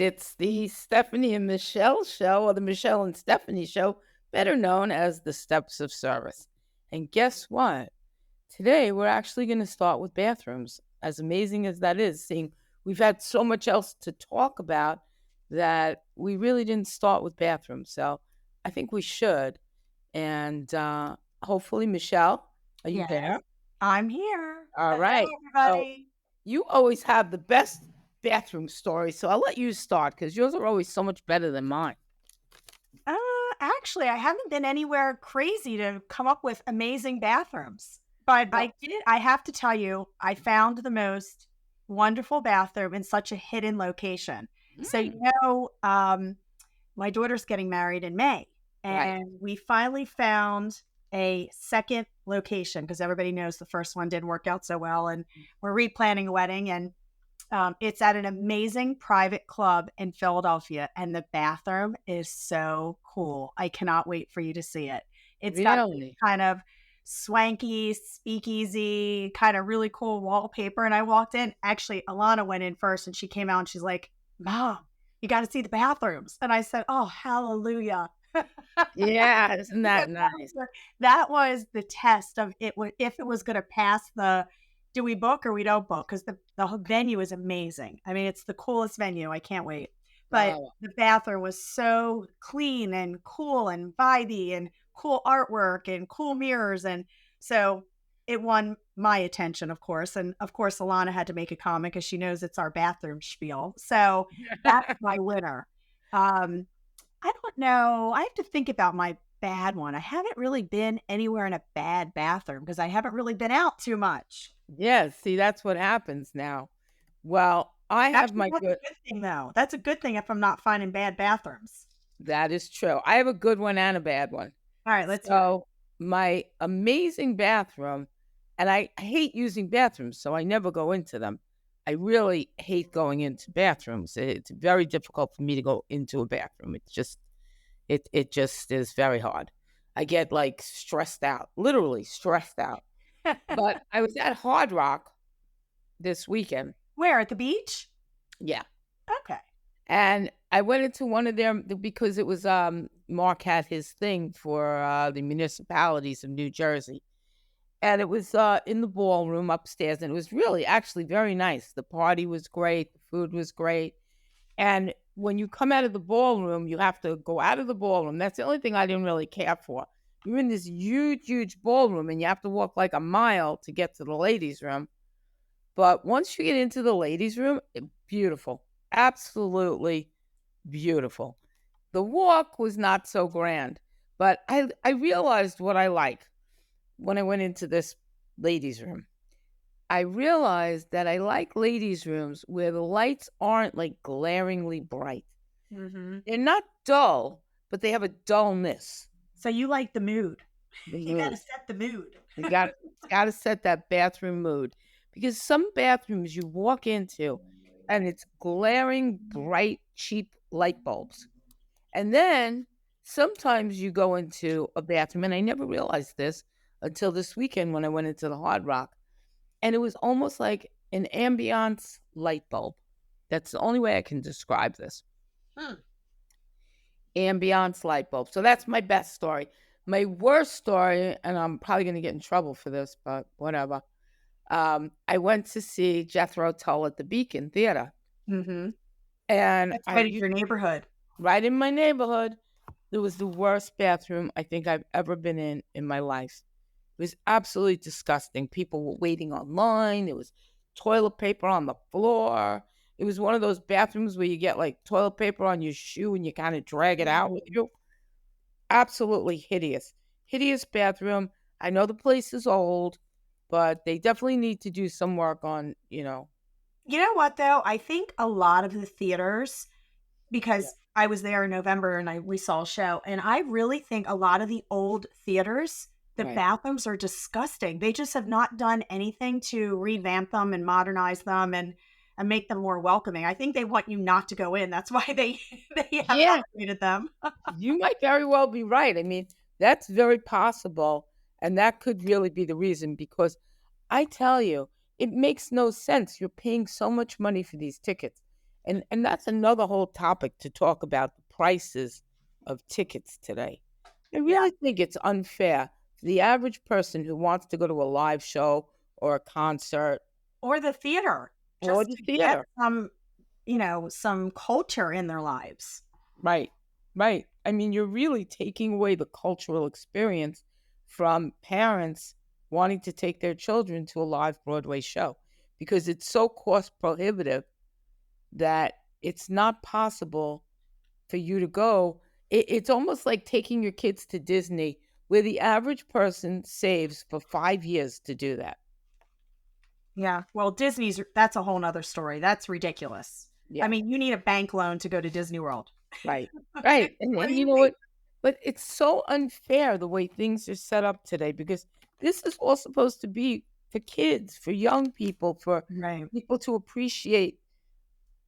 It's the Stephanie and Michelle show, or the Michelle and Stephanie show, better known as the Steps of Service. And guess what? Today, we're actually going to start with bathrooms. As amazing as that is, seeing we've had so much else to talk about that we really didn't start with bathrooms. So I think we should. And hopefully, Michelle, are you Yes, there? I'm here. All right. Hello, So everybody. you always have the best bathroom stories. So I'll let you start because yours are always so much better than mine. Uh, Actually, I haven't been anywhere crazy to come up with amazing bathrooms, but Well, I have to tell you, I found the most wonderful bathroom in such a hidden location. So, mm, my daughter's getting married in May, right. and we finally found a second location because everybody knows the first one didn't work out so well, and we're replanning a wedding, and it's at an amazing private club in Philadelphia, and the bathroom is so cool. I cannot wait for you to see it. It's got this Really? kind of swanky, speakeasy, kind of really cool wallpaper. And I walked in. Actually, Alana went in first, and she came out and she's like, "Mom, you got to see the bathrooms." And I said, "Oh, hallelujah." Yeah, isn't Because that nice? that was the test of it would if it was gonna pass the do we book or we don't book? Because the whole venue is amazing. I mean, it's the coolest venue, I can't wait. But Oh, the bathroom was so clean and cool and vibey and cool artwork and cool mirrors, and so it won my attention, of course, and, of course, Alana had to make a comment because she knows it's our bathroom spiel, so that's my winner. Um I don't know. I have to think about my bad one. I haven't really been anywhere in a bad bathroom because I haven't really been out too much. yeah. See, that's what happens now. Well, I have Actually, my that's a good. good thing, though. That's a good thing if I'm not finding bad bathrooms. That is true. I have a good one and a bad one. All right, let's hear it. So, my amazing bathroom, and I hate using bathrooms, so I never go into them. I really hate going into bathrooms. It's very difficult for me to go into a bathroom. It just is very hard. I get like stressed out, literally stressed out. But I was at Hard Rock this weekend. Where, at the beach? Yeah. Okay. And I went into one of their because it was Mark had his thing for the municipalities of New Jersey. And it was in the ballroom upstairs, and it was really actually very nice. The party was great, the food was great. And when you come out of the ballroom, you have to go out of the ballroom. That's the only thing I didn't really care for. You're in this huge, huge ballroom, and you have to walk like a mile to get to the ladies' room. But once you get into the ladies' room, beautiful, absolutely beautiful. The walk was not so grand, but I realized what I like when I went into this ladies' room. I realized that I like ladies' rooms where the lights aren't like glaringly bright. Mhm. They're not dull, but they have a dullness. So you like the mood. The You gotta mood. set the mood. You got to set that bathroom mood because some bathrooms you walk into and it's glaring bright cheap light bulbs. And then sometimes you go into a bathroom and I never realized this until this weekend when I went into the Hard Rock and it was almost like an ambiance light bulb. That's the only way I can describe this. Hmm. Ambiance light bulb. So that's my best story. My worst story, and I'm probably going to get in trouble for this, but whatever. I went to see Jethro Tull at the Beacon Theater, Mhm. and That's right in your neighborhood. right in my neighborhood, there was the worst bathroom I think I've ever been in my life. It was absolutely disgusting. People were waiting online. There was toilet paper on the floor. It was one of those bathrooms where you get like toilet paper on your shoe and you kind of drag it out with Mhm. you. Absolutely hideous. Hideous bathroom. I know the place is old, but they definitely need to do some work on. You know what, though? I think a lot of the theaters Yeah. because I was there in November and we saw a show, and I really think a lot of the old theaters, the Right. bathrooms are disgusting. They just have not done anything to revamp them and modernize them and make them more welcoming. I think they want you not to go in. That's why they they haven't Yeah, upgraded them. you might very well be right. I mean, that's very possible. And that could really be the reason because I tell you, it makes no sense. You're paying so much money for these tickets. And that's another whole topic to talk about the prices of tickets today. I Yeah. really think it's unfair for the average person who wants to go to a live show or a concert Or the theater, or just the to get theater. some culture in their lives. Right, right. I mean, you're really taking away the cultural experience from parents wanting to take their children to a live Broadway show because it's so cost prohibitive that it's not possible for you to go. It's almost like taking your kids to Disney, where the average person saves for 5 years to do that. Yeah. Well, that's a whole nother story. That's ridiculous. I Yeah, mean, you need a bank loan to go to Disney World. right, right. What do And you you know think? what? But it's so unfair the way things are set up today because this is all supposed to be for kids, for young people, for Right. people to appreciate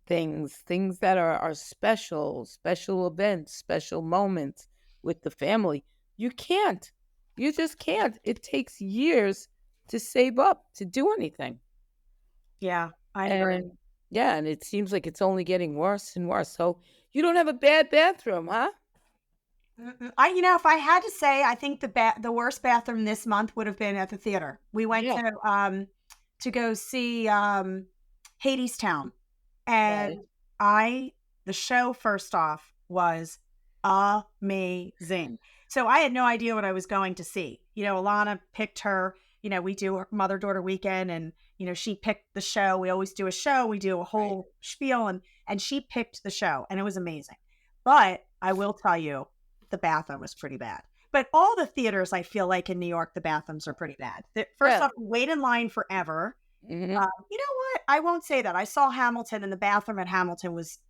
things that are special, special events, special moments with the family. You can't. You just can't. It takes years to save up to do anything. Yeah, I agree. And yeah, and it seems like it's only getting worse and worse. So you don't have a bad bathroom, huh? If I had to say, I think the worst bathroom this month would have been at the theater. We went Yeah. to go see Hadestown, Right. and I the show first off was amazing. So I had no idea what I was going to see. Alana picked her. We do a mother daughter weekend, and she picked the show. We always do a show. We do a Right. whole spiel, and she picked the show, and it was amazing. But I will tell you, the bathroom was pretty bad. But all the theaters, I feel like in New York, the bathrooms are pretty bad. First Yeah. off, we wait in line forever. Hmm. You know what? I won't say that. I saw Hamilton, and the bathroom at Hamilton was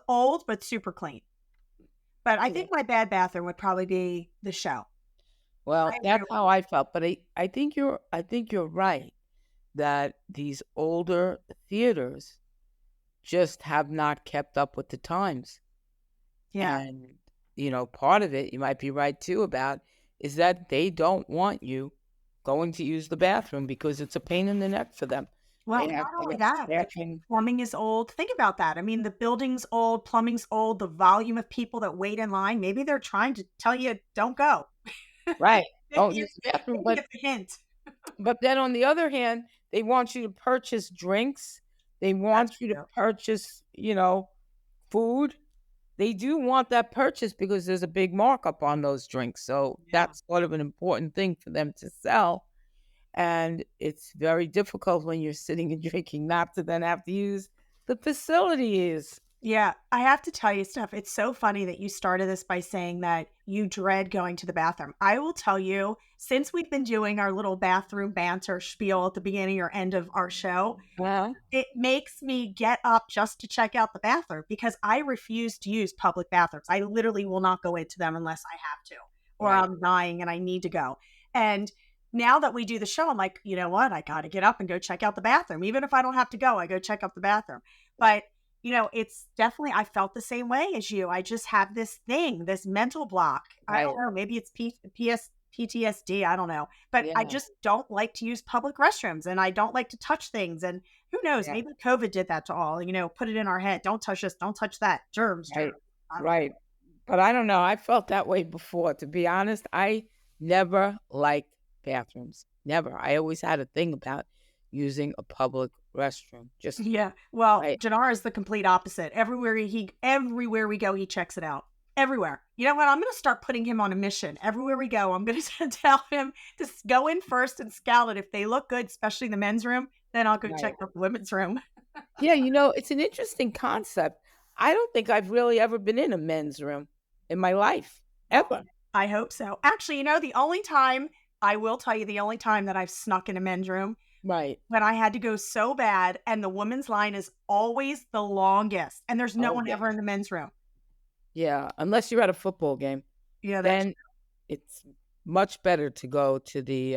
old, but super clean. But I Yeah. think my bad bathroom would probably be the show. I Well, agree that's with how I felt. But I think you're right that these older theaters just have not kept up with the times. you. Yeah. And, part of it, you might be right too about, is that they don't want you going to use the bathroom because it's a pain in the neck for them. Well, not They only got that, the staffing. plumbing is old. Think about that. I mean, the building's old, plumbing's old, the volume of people that wait in line. Maybe they're trying to tell you, don't go. Right. Don't Maybe use the bathroom. But it's a hint. but then on the other hand, they want you to purchase drinks. They That's want you to true. purchase, food. They do want that purchase because there's a big markup on those drinks. So Yeah. that's sort of an important thing for them to sell. And it's very difficult when you're sitting and drinking not to then have to use the facilities. Yeah, I have to tell you, Steph, it's so funny that you started this by saying that you dread going to the bathroom. I will tell you, since we've been doing our little bathroom banter spiel at the beginning or end of our show, Well, it makes me get up just to check out the bathroom because I refuse to use public bathrooms. I literally will not go into them unless I have to, or right, I'm dying and I need to go. And now that we do the show, I'm like, you know what? I got to get up and go check out the bathroom. Even if I don't have to go, I go check out the bathroom. But, it's definitely, I felt the same way as you. I just have this thing, this mental block. I right. don't know. Maybe it's PTSD. I don't know. But I Yeah, just don't like to use public restrooms and I don't like to touch things. And who knows? yeah, Maybe COVID did that to all, put it in our head. Don't touch this. Don't touch that. Germs, germs. right, I don't know. right. But I don't know. I felt that way before. To be honest, I never liked bathrooms. Never. I always had a thing about using a public restroom. Just Yeah. Well, right. Jannar is the complete opposite. Everywhere we go, he checks it out. Everywhere. You know what? I'm going to start putting him on a mission. Everywhere we go, I'm going to tell him to go in first and scout it. If they look good, especially the men's room, then I'll go check Right. out the women's room. Yeah, it's an interesting concept. I don't think I've really ever been in a men's room in my life, Well, ever. I hope so. Actually, the only time I will tell you the only time that I've snuck in a men's room Right. when I had to go so bad, and the women's line is always the longest, and there's no Oh, one yeah. ever in the men's room. Yeah, unless you're at a football game, Yeah, that's then it's much better to go to the,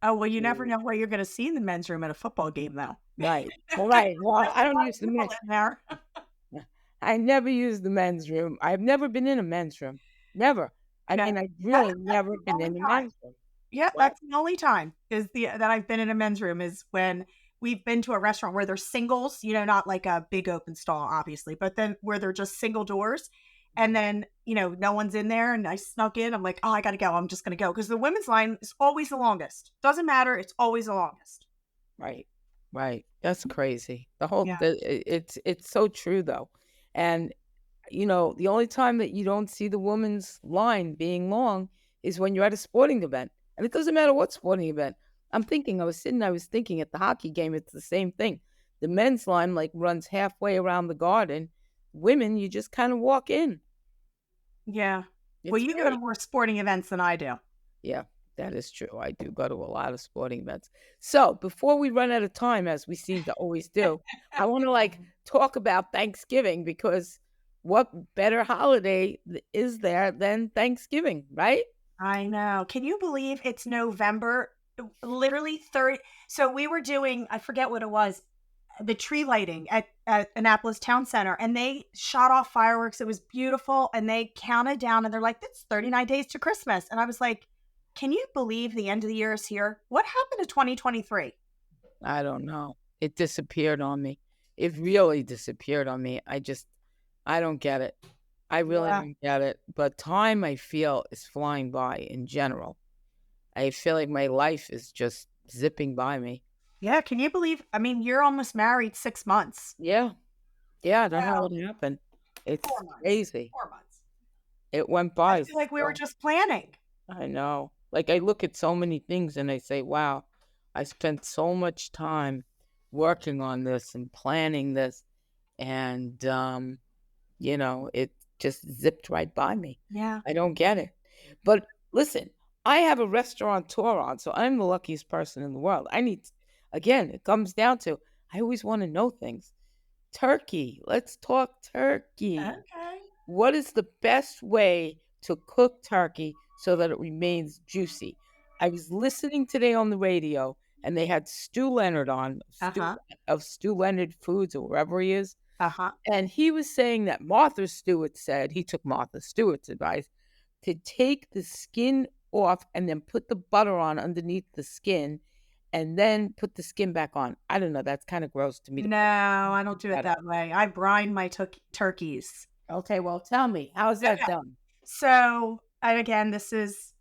oh, well, you never to know where you're gonna see in the men's room at a football game, though. right. Well, right. Well, There's I a don't lot of use the people men in there. I never use the men's room. I've never been in a men's room. Never. I Yeah, mean, I've that's really that's never the been only in a time. men's room. Yeah, What? that's the only time is the that I've been in a men's room is when we've been to a restaurant where there's singles, not like a big open stall, obviously, but then where they're just single doors. And then, no one's in there and I snuck in. I'm like, oh, I got to go. I'm just going to go. Because the women's line is always the longest. Doesn't matter. It's always the longest. Right. Right. That's crazy. The whole Yeah. it's so true though. And the only time that you don't see the woman's line being long is when you're at a sporting event. And it doesn't matter what sporting event. I was thinking at the hockey game, it's the same thing. The men's line like runs halfway around the garden. Women, you just kind of walk in. Yeah. Well, It's you go to very more sporting events than I do. Yeah, that is true. I do go to a lot of sporting events. So before we run out of time, as we seem to always do, I want to talk about Thanksgiving because what better holiday is there than Thanksgiving, right? I know. Can you believe it's November? Literally 30. So we were doing, I forget what it was, the tree lighting at Annapolis Town Center, and they shot off fireworks. It was beautiful. And they counted down and they're like, that's 39 days to Christmas. And I was like, can you believe the end of the year is here? What happened to 2023? I don't know. It disappeared on me. It really disappeared on me. I don't get it. I really Yeah. don't get it. But time, I feel, is flying by in general. I feel like my life is just zipping by me. Yeah. Can you believe? I mean, you're almost married 6 months. Yeah. Yeah, I don't know Wow. what happened. It's 4 months. crazy. 4 months. It went I by feel like we were so just planning. I know. Like, I look at so many things and I say, "Wow, I spent so much time working on this and planning this," and, it just zipped right by me. Yeah. I don't get it. But listen, I have a restaurateur on, so I'm the luckiest person in the world. Again, it comes down to I always wanna know things. Turkey. Let's talk turkey. Okay. What is the best way to cook turkey so that it remains juicy? I was listening today on the radio and they had Stu Leonard on, Uh-huh. of Stu Leonard Foods or wherever he is. Uh-huh. And he was saying that Martha Stewart said, he took Martha Stewart's advice to take the skin off and then put the butter on underneath the skin and then put the skin back on. I don't know. That's kind of gross to me to No, put I don't do it butter. that way. I brine my turkeys. Okay, well, tell me, how's that Okay. done? So, and again, this is,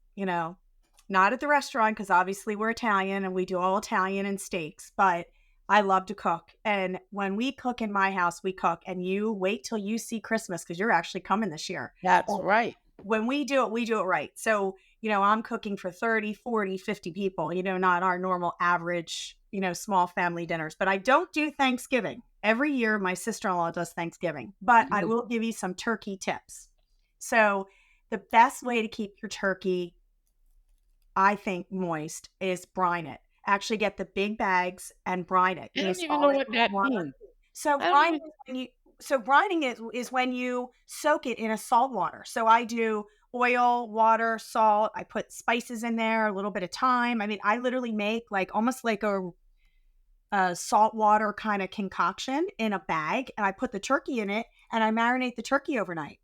not at the restaurant because obviously we're Italian and we do all Italian and steaks, but I love to cook. And when we cook in my house, we cook and you wait till you see Christmas because you're actually coming this year. That's And right. when we do it right. So, I'm cooking for 30, 40, 50 people, not our normal average, small family dinners. But I don't do Thanksgiving. Every year, my sister in law does Thanksgiving, but I will give you some turkey tips. So, the best way to keep your turkey, I think, moist is brine it. Actually, get the big bags and brine it. I You don't even know scald it what with that water. means. So I don't even brining is when you soak it in a salt water. So I do oil, water, salt. I put spices in there, a little bit of thyme. I mean, I literally make like almost like a salt water kind of concoction in a bag, and I put the turkey in it, and I marinate the turkey overnight.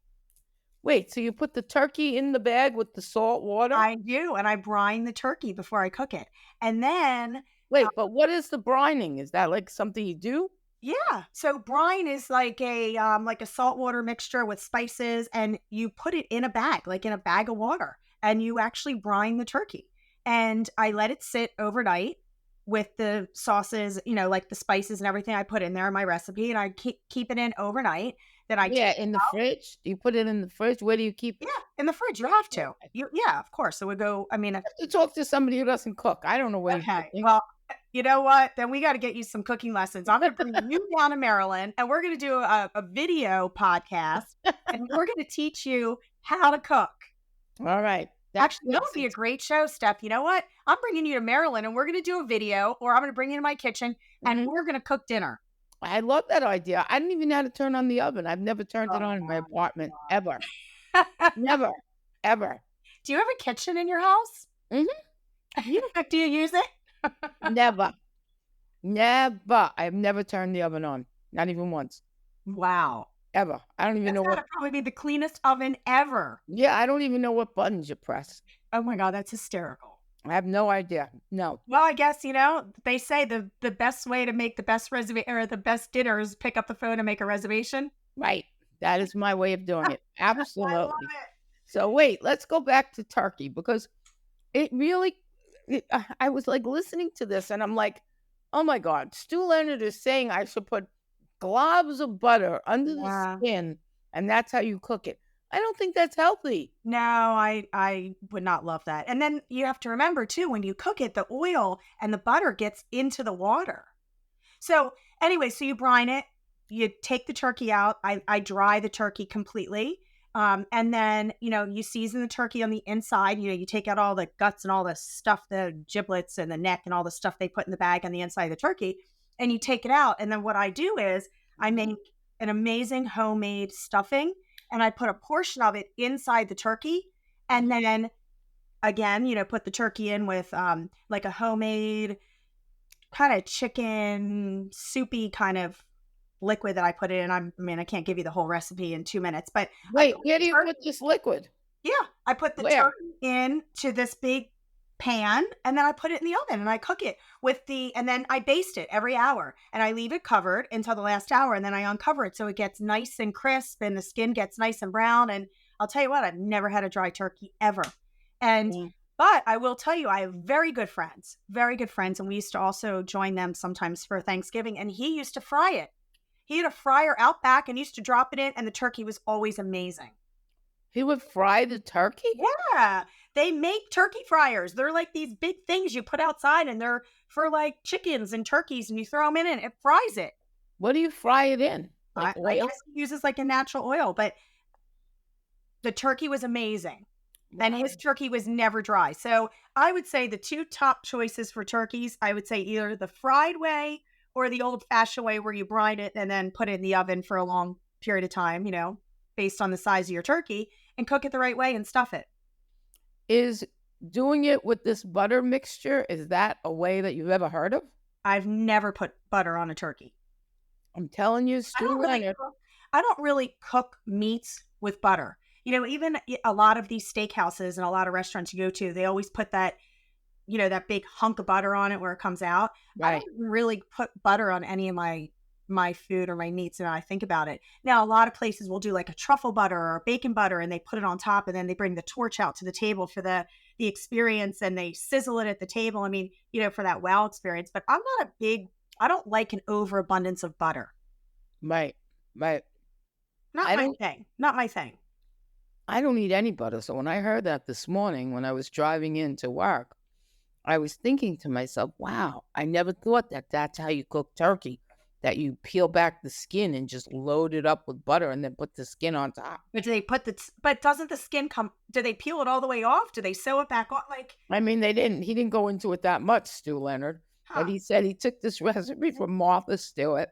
Wait, so you put the turkey in the bag with the salt water? I do, and I brine the turkey before I cook it, and then Wait, but what is the brining? Is that like something you do? yeah. So brine is like a saltwater mixture with spices, and you put it in a bag, like in a bag of water, and you actually brine the turkey. And I let it sit overnight with the sauces, like the spices and everything I put in there in my recipe, and I keep it in overnight. Then I take Yeah, in the fridge? Do you put it in the fridge? Where do you keep yeah it? in the fridge. You have Yeah. to. Yeah, of course. So we go. I mean, To talk to somebody who doesn't cook. I don't know where you put okay. things. Well, you know what? Then we got to get you some cooking lessons. I'm going to bring you down to Maryland and we're going to do a video podcast and we're going to teach you how to cook. All right. That Actually, that would makes be a it. great show, Steph. You know what? I'm bringing you to Maryland and we're going to do a video or I'm going to bring you to my kitchen and Mhm. we're going to cook dinner. I love that idea. I didn't even know how to turn on the oven. I've never turned it Oh on in my apartment ever. my God. Never. Ever. Do you have a kitchen in your house? Mhm. Yeah. Do you use it? Never. Never. I've never turned the oven on. Not even once. Wow. Ever. I don't even That's know got what to probably be the cleanest oven ever. Yeah, I don't even know what buttons you press. Oh my God, that's hysterical. I have no idea. No. Well, I guess, they say the best way to make the best reservation or the best dinner is pick up the phone and make a reservation. Right. That is my way of doing it. I love Absolutely. it. So wait, let's go back to turkey because it really I was, like, listening to this, and I'm like, "Oh my god, Stu Leonard is saying I should put globs of butter under the Yeah. skin, and that's how you cook it." I don't think that's healthy. No, I would not love that. And then you have to remember too, when you cook it, the oil and the butter gets into the water. So anyway, so you brine it, you take the turkey out. I dry the turkey completely. And then, you season the turkey on the inside. You take out all the guts and all the stuff, the giblets and the neck and all the stuff they put in the bag on the inside of the turkey. And you take it out. And then what I do is I Mhm. make an amazing homemade stuffing and I put a portion of it inside the turkey. And Mhm. then again, put the turkey in with like a homemade kind of chicken soupy kind of liquid that I put it in. I mean, I can't give you the whole recipe in 2 minutes, but I Wait, put where the do you put turkey this liquid? yeah, I put the Where? turkey into this big pan and then I put it in the oven and I cook it and then I baste it every hour and I leave it covered until the last hour and then I uncover it so it gets nice and crisp and the skin gets nice and brown. And I'll tell you what, I've never had a dry turkey ever. And Mm. but I will tell you, I have very good friends, and we used to also join them sometimes for Thanksgiving. And he used to fry it. He had a fryer out back and used to drop it in, and the turkey was always amazing. He would fry the turkey? Yeah, they make turkey fryers. They're like these big things you put outside, and they're for like chickens and turkeys, and you throw them in and it fries it. What do you fry it in? Like I oil? guess he uses like a natural oil, but the turkey was amazing. And his Wow. turkey was never dry. So I would say the two top choices for turkeys, I would say either the fried way or the old fashioned way where you brine it and then put it in the oven for a long period of time, based on the size of your turkey and cook it the right way and stuff it. Is doing it with this butter mixture, is that a way that you've ever heard of? I've never put butter on a turkey. I'm telling you, I Stu don't really Leonard. cook I don't really cook meats with butter. Even a lot of these steakhouses and a lot of restaurants you go to, they always put that big hunk of butter on it where it comes out. I Right. don't really put butter on any of my food or my meats and I think about it. Now, a lot of places will do like a truffle butter or bacon butter and they put it on top and then they bring the torch out to the table for the experience and they sizzle it at the table. I mean, for that wow experience, but I don't like an overabundance of butter. Right. Right. Not I my don't thing. Not my thing. I don't eat any butter. So when I heard that this morning when I was driving into work, I was thinking to myself, wow, I never thought that that's how you cook turkey, that you peel back the skin and just load it up with butter and then put the skin on top. But do they put but doesn't the skin do they peel it all the way off? Do they sew it back on? Like, I mean, he didn't go into it that much, Stu Leonard, but huh? he said he took this recipe from Martha Stewart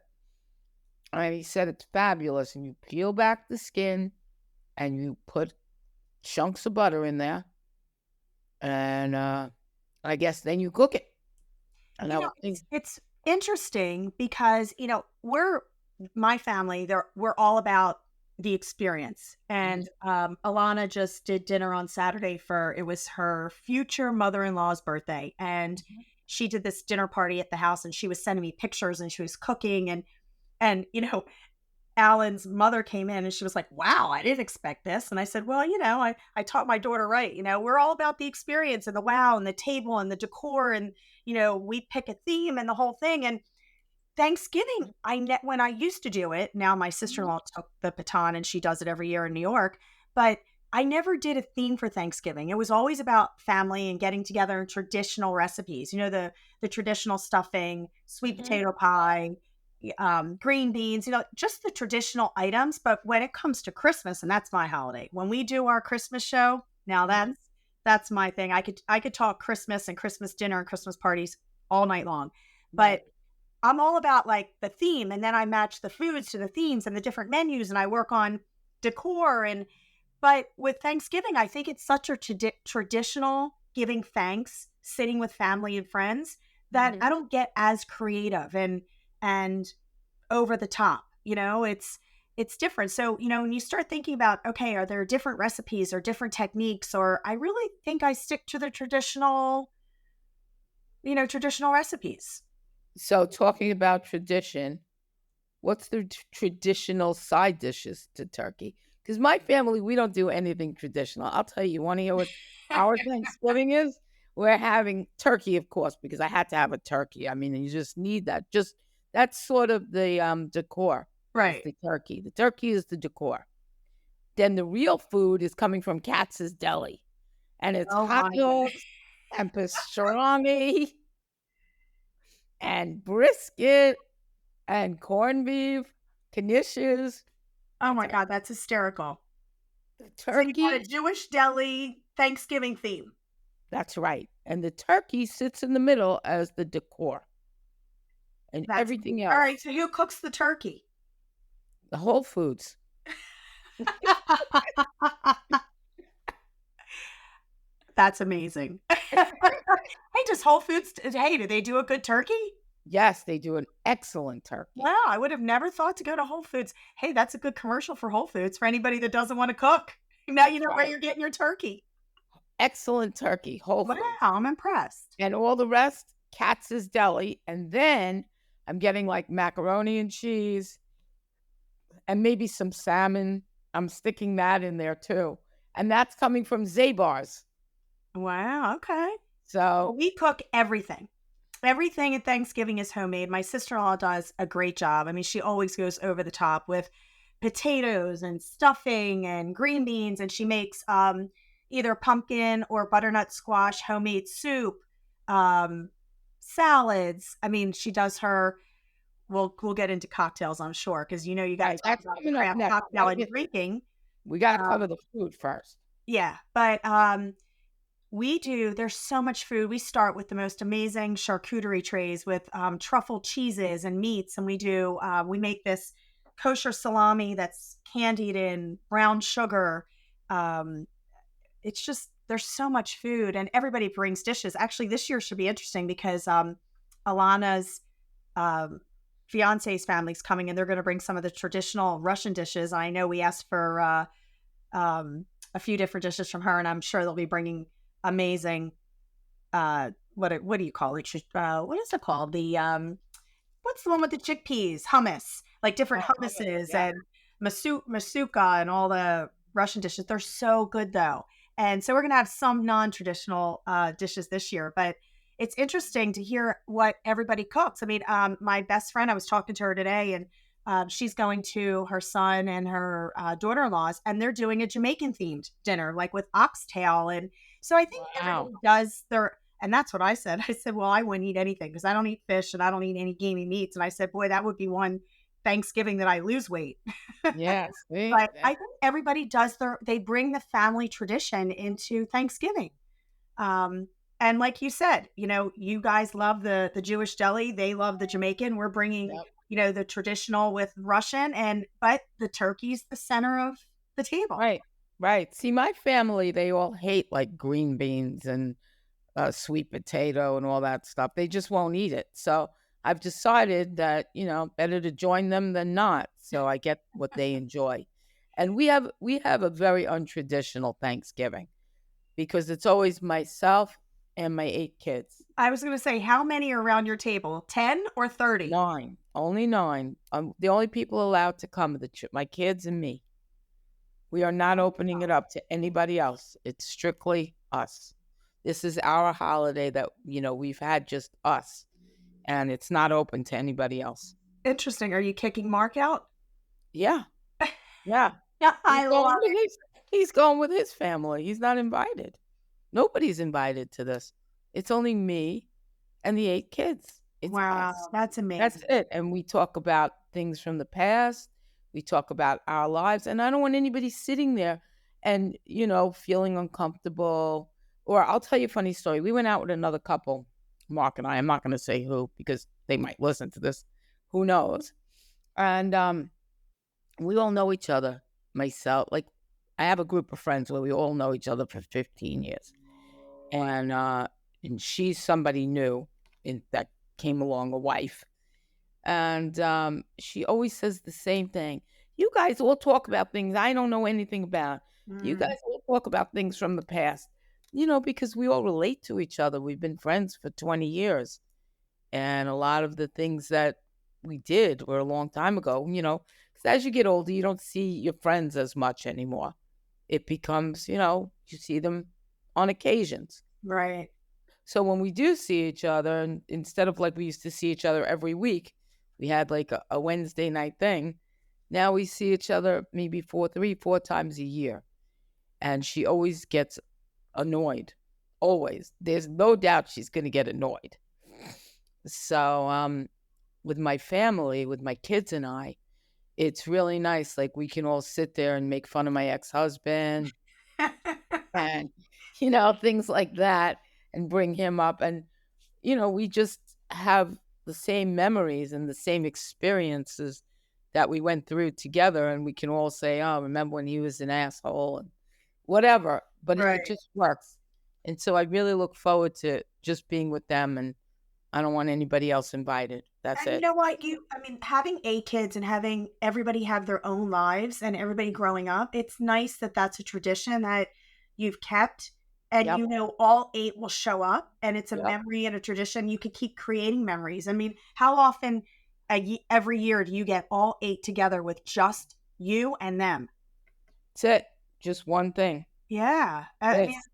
and he said it's fabulous. And you peel back the skin and you put chunks of butter in there. And I guess then you cook it. And I was It's thinking, it's interesting because, my family, we're all about the experience. mhm, And Alana just did dinner on Saturday for it was her future mother-in-law's birthday. And mhm, she did this dinner party at the house and she was sending me pictures and she was cooking and Alan's mother came in and she was like, "Wow, I didn't expect this." And I said, "Well, I taught my daughter right. We're all about the experience and the wow and the table and the decor and we pick a theme and the whole thing." And Thanksgiving, when I used to do it, now my mhm, sister-in-law took the baton and she does it every year in New York, but I never did a theme for Thanksgiving. It was always about family and getting together and traditional recipes. The traditional stuffing, sweet mhm, potato pie, green beans, just the traditional items. But when it comes to Christmas, and that's my holiday, when we do our Christmas show, now mhm, that's my thing. I could talk Christmas and Christmas dinner and Christmas parties all night long. right. But I'm all about like the theme and then I match the foods to the themes and the different menus and I work on decor but with Thanksgiving I think it's such a traditional giving thanks, sitting with family and friends that I Mhm. don't get as creative and over the top. It's different. So, when you start thinking about, okay, are there different recipes or different techniques or I really think I stick to the traditional traditional recipes. So talking about tradition, what's the traditional side dishes to turkey? Because my family, we don't do anything traditional. I'll tell you, you want to hear what our Thanksgiving is? We're having turkey, of course, because I had to have a turkey. I mean, you just need that. Just that's sort of the decor is Right. the turkey. The turkey is the decor. Then the real food is coming from Katz's Deli, and it's Oh hot my god. dogs and pastrami and brisket and corned beef, knishes. Oh That's my our god, that's hysterical. the So you got a turkey. Jewish deli Thanksgiving theme. That's right. And the turkey sits in the middle as the decor, and That's everything all right. else, So who cooks the turkey? the Whole Foods. That's amazing. Hey, does Whole Foods hey, do they do a good turkey? Yes, they do an excellent turkey. Wow, I would have never thought to go to Whole Foods. Hey, that's a good commercial for Whole Foods for anybody that doesn't wanna cook. Now you That's know where right. you're getting your turkey. Excellent turkey, Whole Wow, Foods. I'm impressed. And all the rest, Katz's Deli. And then I'm getting like macaroni and cheese and maybe some salmon. I'm sticking that in there too. And that's coming from Zabar's. Wow, okay. So, Well, we cook everything. Everything at Thanksgiving is homemade. My sister-in-law does a great job. I mean, she always goes over the top with potatoes and stuffing and green beans, and she makes either pumpkin or butternut squash homemade soup, um, salads. I mean, she does her. We'll get into cocktails, I'm sure, because you got to right, talk that's about the coming up craft next. We cocktail gotta and get there. drinking. We gotta Uh, cover the food first. yeah, but there's so much food. We start with the most amazing charcuterie trays with truffle cheeses and meats. And we make this kosher salami that's candied in brown sugar. Um, it's just, there's so much food and everybody brings dishes. Actually, this year should be interesting because Alana's um, fiance's family's coming and they're going to bring some of the traditional Russian dishes. I know we asked for um, a few different dishes from her, and I'm sure they'll be bringing amazing what do you call it? What is it called? The what's the one with the chickpeas? Hummus, like different Oh, hummus, hummuses yeah. and masuka and all the Russian dishes. They're so good though. And so we're gonna have some non-traditional dishes this year, but it's interesting to hear what everybody cooks. I mean, my best friend, I was talking to her today, and she's going to her son and her daughter-in-laws, and they're doing a Jamaican themed dinner, like with oxtail. And so I think everybody Wow. does their and that's what I said. I said, "Well, I wouldn't eat anything because I don't eat fish and I don't eat any gamey meats." And I said, "Boy, that would be one Thanksgiving that I lose weight." Yeah, see? But I think everybody does they bring the family tradition into Thanksgiving. Um, and like you said, you guys love the Jewish deli, they love the Jamaican. We're bringing, Yep. the traditional with Russian, but the turkey's the center of the table. Right, right. See, my family, they all hate, like, green beans and, sweet potato and all that stuff. They just won't eat it. So, I've decided that, better to join them than not, so I get what they enjoy. And we have a very untraditional Thanksgiving because it's always myself and my 8 kids. I was going to say, how many are around your table? 10 or 30? 9, only 9. The only people allowed to come are my kids and me. We are not opening it up to anybody else. It's strictly us. This is our holiday that, we've had just us, and it's not open to anybody else. Interesting. Are you kicking Mark out? Yeah, yeah. Yeah, He's I going love with it. his family. He's not invited. Nobody's invited to this. It's only me and the 8 kids. It's us. Wow, that's That's amazing. it, and we talk about things from the past, we talk about our lives, and I don't want anybody sitting there and, feeling uncomfortable. Or I'll tell you a funny story. We went out with another couple, Mark and I'm not gonna say who because they might listen to this, who knows? And, we all know each other, myself like, I have a group of friends where we all know each other for 15 years, and, she's somebody new that came along, a wife. And she always says the same thing. You guys all talk about things I don't know anything about. You Mm. guys all talk about things from the past. because we all relate to each other. We've been friends for 20 years. And a lot of the things that we did were a long time ago, 'cause as you get older, you don't see your friends as much anymore. It becomes, you see them on occasions. Right. So when we do see each other, and instead of like we used to see each other every week, we had like a Wednesday night thing. Now we see each other maybe 4 times a year. And she always gets annoyed. Always. There's no doubt she's going to get annoyed. So, with my family, with my kids and I, it's really nice. Like we can all sit there and make fun of my ex-husband and, things like that and bring him up. And, we just have the same memories and the same experiences that we went through together. And we can all say, oh, remember when he was an asshole and whatever. But it Right. just works. And so I really look forward to just being with them. And I don't want anybody else invited. That's And you it. know what? I mean, having 8 kids and having everybody have their own lives and everybody growing up, it's nice that that's a tradition that you've kept and Yep. all 8 will show up and it's a Yep. memory and a tradition. You could keep creating memories. I mean, how often every year do you get all 8 together with just you and them? That's it. Just one thing. Yeah. I mean, Yes.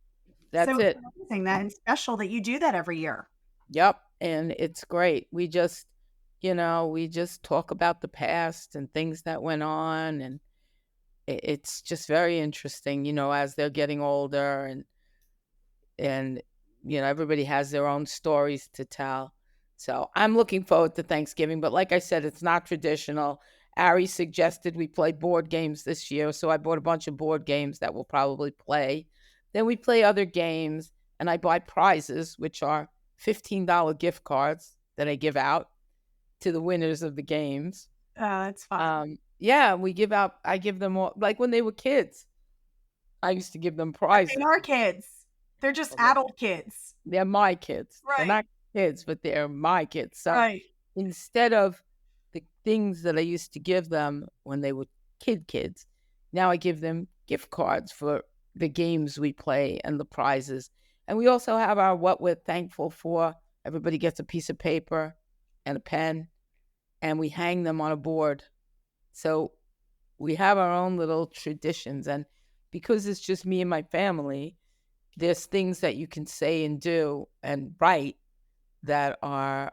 That's so it. amazing that and special that you do that every year. Yep. And it's great. We just talk about the past and things that went on. And it's just very interesting, as they're getting older and everybody has their own stories to tell. So I'm looking forward to Thanksgiving, but like I said, it's not traditional. Ari suggested we play board games this year, so I bought a bunch of board games that we'll probably play. Then we play other games, and I buy prizes, which are $15 gift cards that I give out to the winners of the games. Oh, that's fun. Yeah, I give them all, like when they were kids. I used to give them But they prizes. are kids. They're just Well, adult kids. they're my kids. They're Right. not kids, but they're my kids. So Right. instead of the things that I used to give them when they were kids, now I give them gift cards for the games we play and the prizes. And we also have our what we're thankful for. Everybody gets a piece of paper and a pen, and we hang them on a board. So we have our own little traditions. And because it's just me and my family, there's things that you can say and do and write that are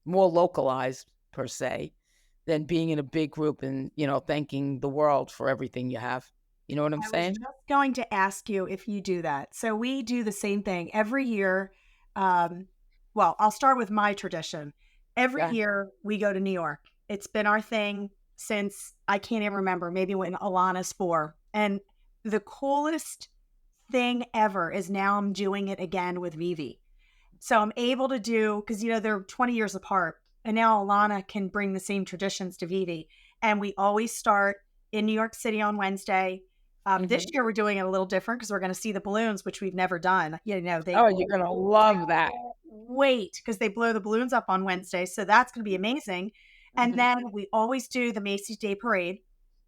more localized per se than being in a big group and thanking the world for everything you have. You know what I'm I was saying? just going to ask you if you do that. So we do the same thing every year. Um, well, I'll start with my tradition. Every Yeah. year we go to New York. It's been our thing since I can't even remember, maybe when Alana's 4. And the coolest thing ever is now I'm doing it again with Vivi. So I'm able to do because they're 20 years apart, and now Alana can bring the same traditions to Vivi, and we always start in New York City on Wednesday. This Hmm. year we're doing it a little different because we're going to see the balloons, which we've never done. Oh, you're gonna love that. Wait because they blow the balloons up on Wednesday, so that's going to be amazing. And Hmm. then we always do the Macy's Day Parade,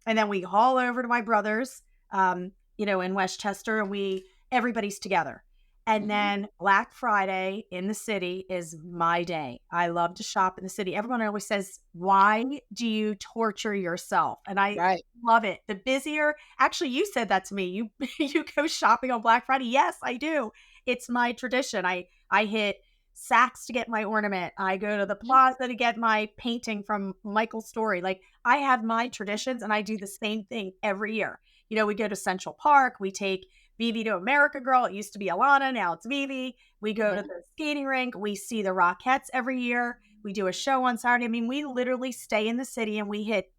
and then we haul over to my brother's, in Westchester, and everybody's together. And Hmm. then Black Friday in the city is my day. I love to shop in the city. Everyone always says, "Why do you torture yourself?" And I Right. love it. The busier, actually, you said that to me. You you go shopping on Black Friday. Yes, I do. It's my tradition. I hit Saks to get my ornament. I go to the Mhm. plaza to get my painting from Michael's Story. Like I have my traditions and I do the same thing every year. We go to Central Park, we take Vivi to America Girl. It used to be Alana, now it's Vivi. We go to Mhm. the skating rink. We see the Rockettes every year. We do a show on Saturday. I mean, we literally stay in the city and we hit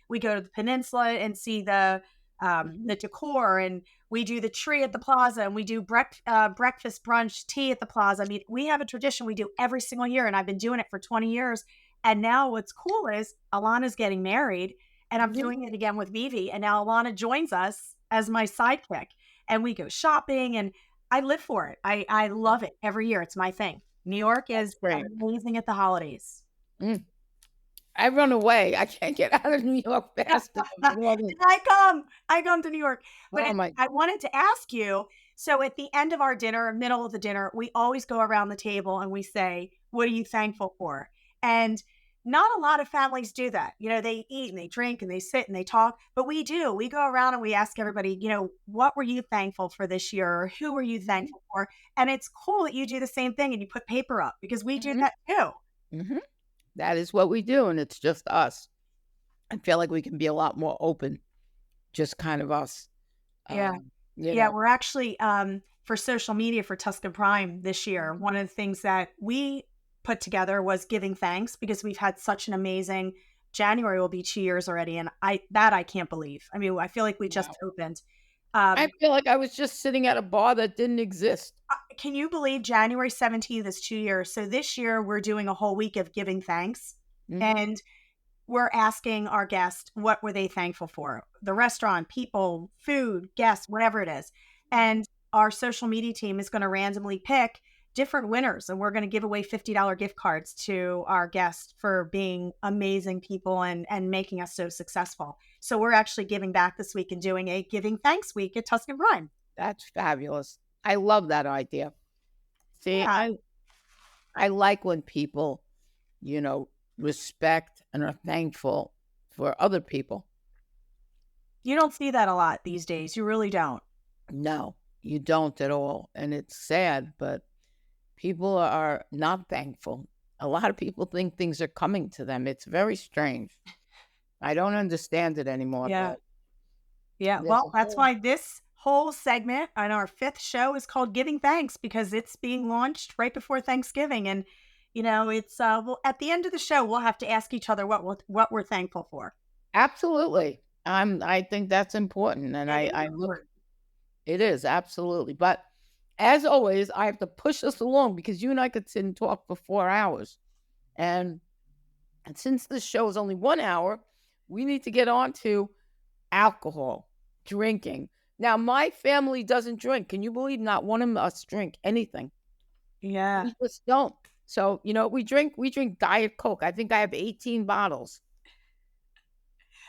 we go to the peninsula and see Mhm. the decor, and we do the tree at the plaza, and we do breakfast, brunch, tea at the plaza. I mean, we have a tradition we do every single year, and I've been doing it for 20 years. And now what's cool is Alana's getting married, and I'm Mhm. doing it again with Vivi. And now Alana joins us as my sidekick, and we go shopping, and I live for it. I love it every year. It's my thing. New York That's is great. amazing at the holidays. Mm. I run away. I can't get out of New York fast enough. And I come to New York. But Oh my. I wanted to ask you, So at the end of our dinner, middle of the dinner, we always go around the table and we say, "What are you thankful for?" And not a lot of families do that. They eat and they drink and they sit and they talk, but we do. We go around and we ask everybody, what were you thankful for this year? Or who were you thankful for? And it's cool that you do the same thing and you put paper up because we do Mhm, that too. mhm. That is what we do, and it's just us. I feel like we can be a lot more open, just kind of us. Yeah. Um, you Yeah, know we're actually for social media for Tuscan Prime this year. Mhm. One of the things that we put together was giving thanks because we've had such an amazing January will be 2 years already, and I can't believe. I mean, I feel like we just Wow. opened. I Um, feel like I was just sitting at a bar that didn't exist. can you believe January 17th is 2 years? So this year we're doing a whole week of giving thanks, Mhm. and we're asking our guests what were they thankful for? The restaurant, people, food, guests, whatever it is. And our social media team is going to randomly pick different winners and we're going to give away $50 gift cards to our guests for being amazing people and making us so successful. So we're actually giving back this week and doing a giving thanks week at Tuscan Prime. That's fabulous. I love that idea. See, Yeah. I like when people, you know, respect and are thankful for other people. You don't see that a lot these days. You really don't. No, you don't at all, and it's sad, but people are not thankful. A lot of people think things are coming to them. It's very strange. I don't understand it anymore, Yeah. but Yeah, there's a well, that's whole why this whole segment on our 5th show is called Giving Thanks because it's being launched right before Thanksgiving, and, it's, well, at the end of the show, we'll have to ask each other what we're thankful for. absolutely. I think that's important, and It is I look important. it is, absolutely, but as always, I have to push us along because you and I could sit and talk for 4 hours, and since this show is only 1 hour, we need to get on to alcohol, drinking. Now, my family doesn't drink. Can you believe not one of us drink anything? Yeah. We just don't. So, we drink Diet Coke. I think I have 18 bottles.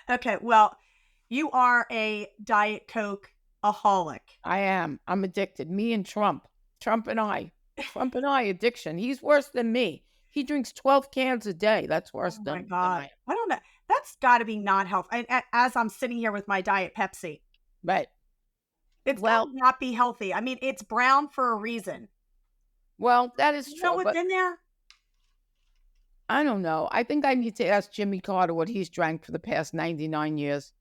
Okay, well, you are a Diet Coke aholic. I am. I'm addicted. Me and Trump. Trump and I. Trump and I addiction. He's worse than me. He drinks 12 cans a day. That's worse Oh my than I god. am. I don't know. That's gotta be not healthy. And a as I'm sitting here with my Diet Pepsi, But it's gotta well, not be healthy. I mean, it's brown for a reason. that is You know true. what's But in there? I don't know. I think I need to ask Jimmy Carter what he's drank for the past 99 years.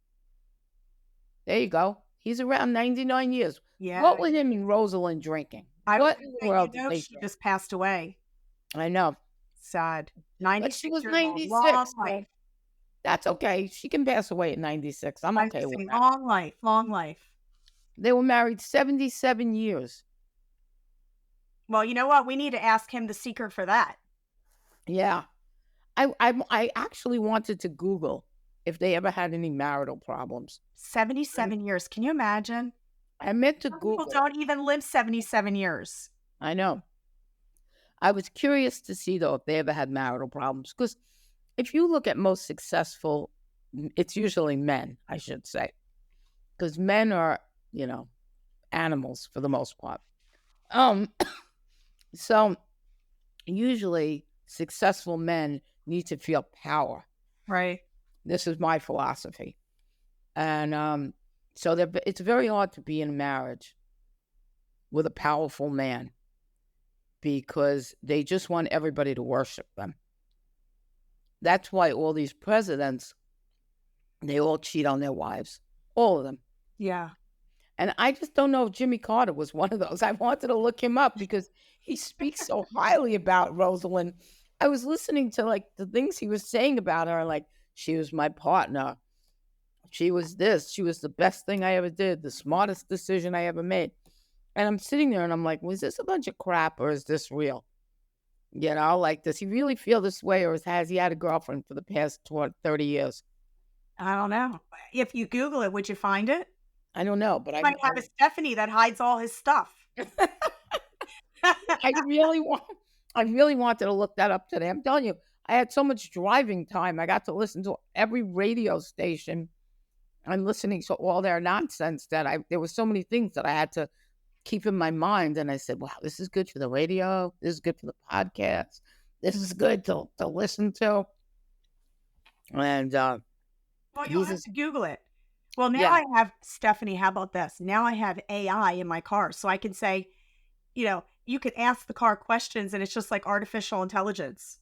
There you go. He's around 99 years. What Yeah. were him and Rosalind drinking? I was What gonna in the say, world did they she drink? just passed away. I know. Sad. But she 96 was years old. Long 96. life. So that's okay. She can pass away at 96. I'm I was okay gonna with say that. long life, long life. They were married 77 years. Well, you know what? We need to ask him the secret for that. Yeah. I actually wanted to Google if they ever had any marital problems. I 77 years. Can you imagine? I meant to Some people Google it. don't even live 77 years. I know. I was curious to see though if they ever had marital problems because if you look at most successful, it's usually men, I should say, because men are, you know, animals for the most part. Um, so usually successful men need to feel power. Right. This is my philosophy, and so it's very hard to be in a marriage with a powerful man because they just want everybody to worship them. That's why all these presidents, they all cheat on their wives, all of them. Yeah. And I just don't know if Jimmy Carter was one of those. I wanted to look him up because he speaks so highly about Rosalind. I was listening to like the things he was saying about her, like she was my partner. She was this. She was the best thing I ever did, the smartest decision I ever made. And I'm sitting there and I'm like, was this a bunch of crap or is this real? Like, does he really feel this way or has he had a girlfriend for the past 30 years? I don't know. If you Google it, would you find it? I don't know, but Might have a Stephanie that hides all his stuff. I really want I really wanted to look that up today. I'm telling you, I had so much driving time. I got to listen to every radio station. I'm listening to all their nonsense that there was so many things that I had to keep in my mind. And I said, wow, this is good for the radio. This is good for the podcast. This is good to listen to. And Well, you'll these have is, to Google it. Well, now yeah, I have Stephanie, how about this? Now I have AI in my car, so I can say, you could ask the car questions and it's just like artificial intelligence.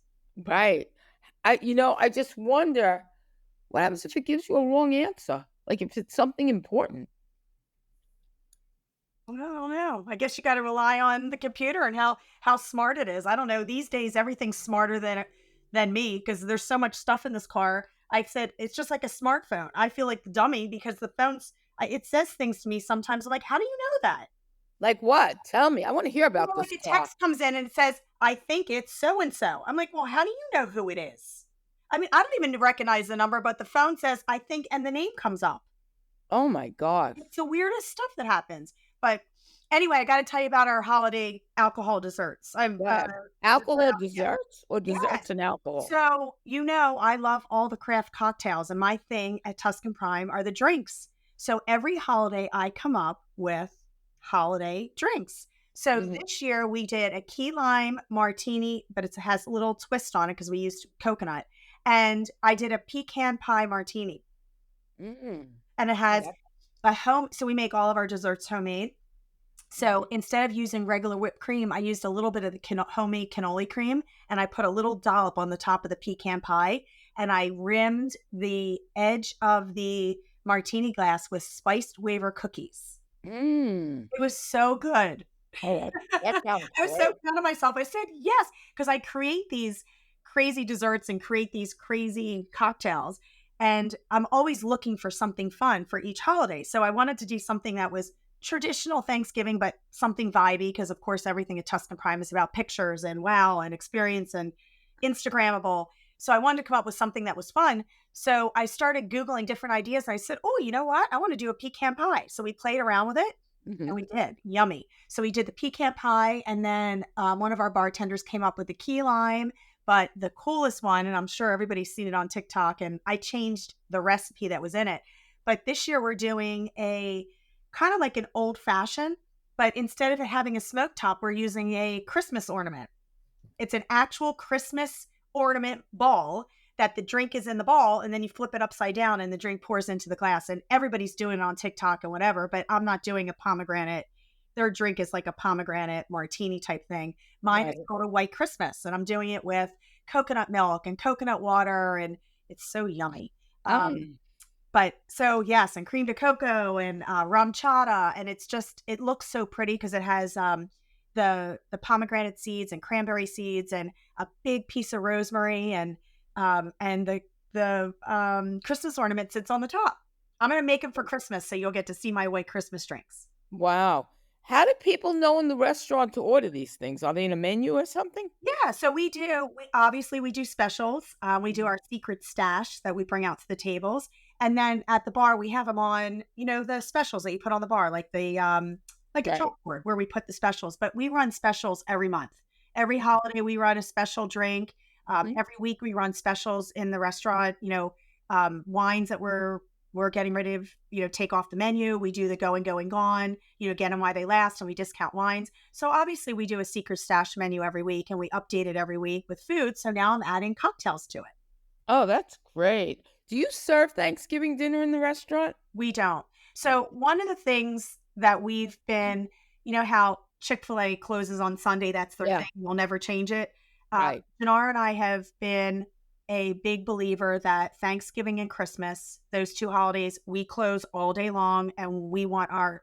right. I just wonder what happens if it gives you a wrong answer, like if it's something important. I don't know. I guess you got to rely on the computer and how smart it is. I don't know. These days, everything's smarter than me because there's so much stuff in this car. I said it's just like a smartphone. I feel like the dummy because the it says things to me sometimes. I'm like, how do you know that? Like what? Tell me. I want to hear about Like this a car. text comes in and it says, I think it's so and so. I'm like, well, how do you know who it is? I mean, I don't even recognize the number, but the phone says, I think, and the name comes up. Oh my God. It's the weirdest stuff that happens. But anyway, I got to tell you about our holiday alcohol desserts. Yeah. Alcohol desserts or Yes. desserts and alcohol? So, I love all the craft cocktails, and my thing at Tuscan Prime are the drinks. So, every holiday, I come up with holiday drinks. So, Mhm. this year we did a key lime martini, but it has a little twist on it because we used coconut. And I did a pecan pie martini, Mm. and it Oh, has so we make all of our desserts homemade. So mhm. instead of using regular whipped cream, I used a little bit of the homemade cannoli cream and I put a little dollop on the top of the pecan pie. And I rimmed the edge of the martini glass with spiced wafer cookies. Mm. It was so good. Oh, that sounds I was so great. proud of myself. I said yes, because I create these crazy desserts and create these crazy cocktails. And I'm always looking for something fun for each holiday. So I wanted to do something that was traditional Thanksgiving, but something vibey, because of course everything at Tuscan Prime is about pictures and wow and experience and Instagrammable. So I wanted to come up with something that was fun. So I started Googling different ideas. And I said, oh, you know what? I want to do a pecan pie. So we played around with it. And Mhm. we did. Yummy. So we did the pecan pie, and then one of our bartenders came up with the key lime. But the coolest one, and I'm sure everybody's seen it on TikTok, and I changed the recipe that was in it. But this year we're doing a kind of like an old fashioned, but instead of it having a smoke top, we're using a Christmas ornament. It's an actual Christmas ornament ball that the drink is in the ball, and then you flip it upside down and the drink pours into the glass. And everybody's doing it on TikTok and whatever, but I'm not doing a pomegranate. Their drink is like a pomegranate martini type thing. Mine is Right. called a white Christmas, and I'm doing it with coconut milk and coconut water, and it's so yummy. Mm. But so yes, and cream de cocoa and rum chata, and it looks so pretty because it has the pomegranate seeds and cranberry seeds and a big piece of rosemary and the Christmas ornament sits on the top. I'm gonna make them for Christmas, so you'll get to see my white Christmas drinks. Wow. How do people know in the restaurant to order these things? Are they in a menu or something? Yeah, so obviously we do specials. We do Mhm. our secret stash that we bring out to the tables, and then at the bar we have them on, the specials that you put on the bar, like a Right. chalkboard where we put the specials. But we run specials every month. Every holiday we run a special drink. Mhm. Every week we run specials in the restaurant. Wines that we're getting ready to take off the menu. We do the going gone. Get them while they last, and we discount wines. So obviously we do a secret stash menu every week, and we update it every week with food. So now I'm adding cocktails to it. Oh, that's great. Do you serve Thanksgiving dinner in the restaurant? We don't. Oh, So one of the things that we've been, how Chick-fil-A closes on Sunday, that's their yeah. thing. We'll never change it. Right. Janara and I have been a big believer that Thanksgiving and Christmas, those two holidays, we close all day long, and we want our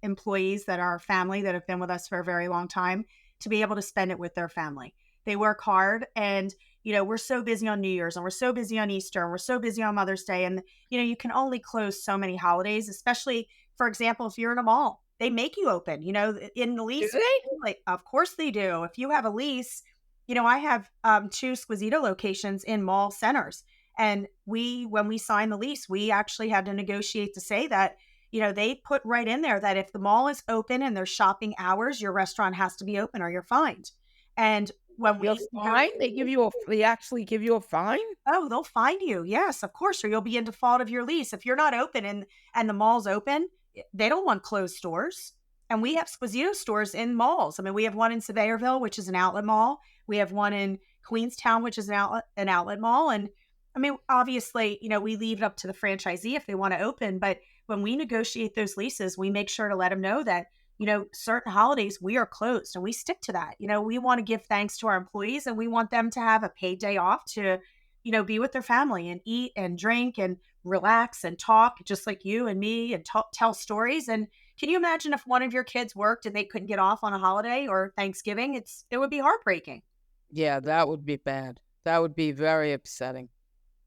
employees that are family that have been with us for a very long time to be able to spend it with their family. They work hard, and we're so busy on New Year's, and we're so busy on Easter, and we're so busy on Mother's Day, and you can only close so many holidays, especially, for example, if you're in a mall, they make you open, in the Do lease. they? Like, of course they do. If you have a lease, I have two Squisito locations in mall centers. And when we signed the lease, we actually had to negotiate to say that, they put right in there that if the mall is open and there's shopping hours, your restaurant has to be open or you're fined. And when You're we fine? They actually give you a fine? Oh, they'll find you. Yes, of course, or you'll be in default of your lease. If you're not open and the mall's open, they don't want closed stores. And we have Squisito stores in malls. I mean, we have one in Surveyorville, which is an outlet mall. We have one in Queenstown, which is an outlet mall. And I mean, obviously, we leave it up to the franchisee if they want to open. But when we negotiate those leases, we make sure to let them know that, certain holidays we are closed and we stick to that. We want to give thanks to our employees and we want them to have a paid day off to, be with their family and eat and drink and relax and talk just like you and me and tell stories. And can you imagine if one of your kids worked and they couldn't get off on a holiday or Thanksgiving? It would be heartbreaking. Yeah, that would be bad. That would be very upsetting.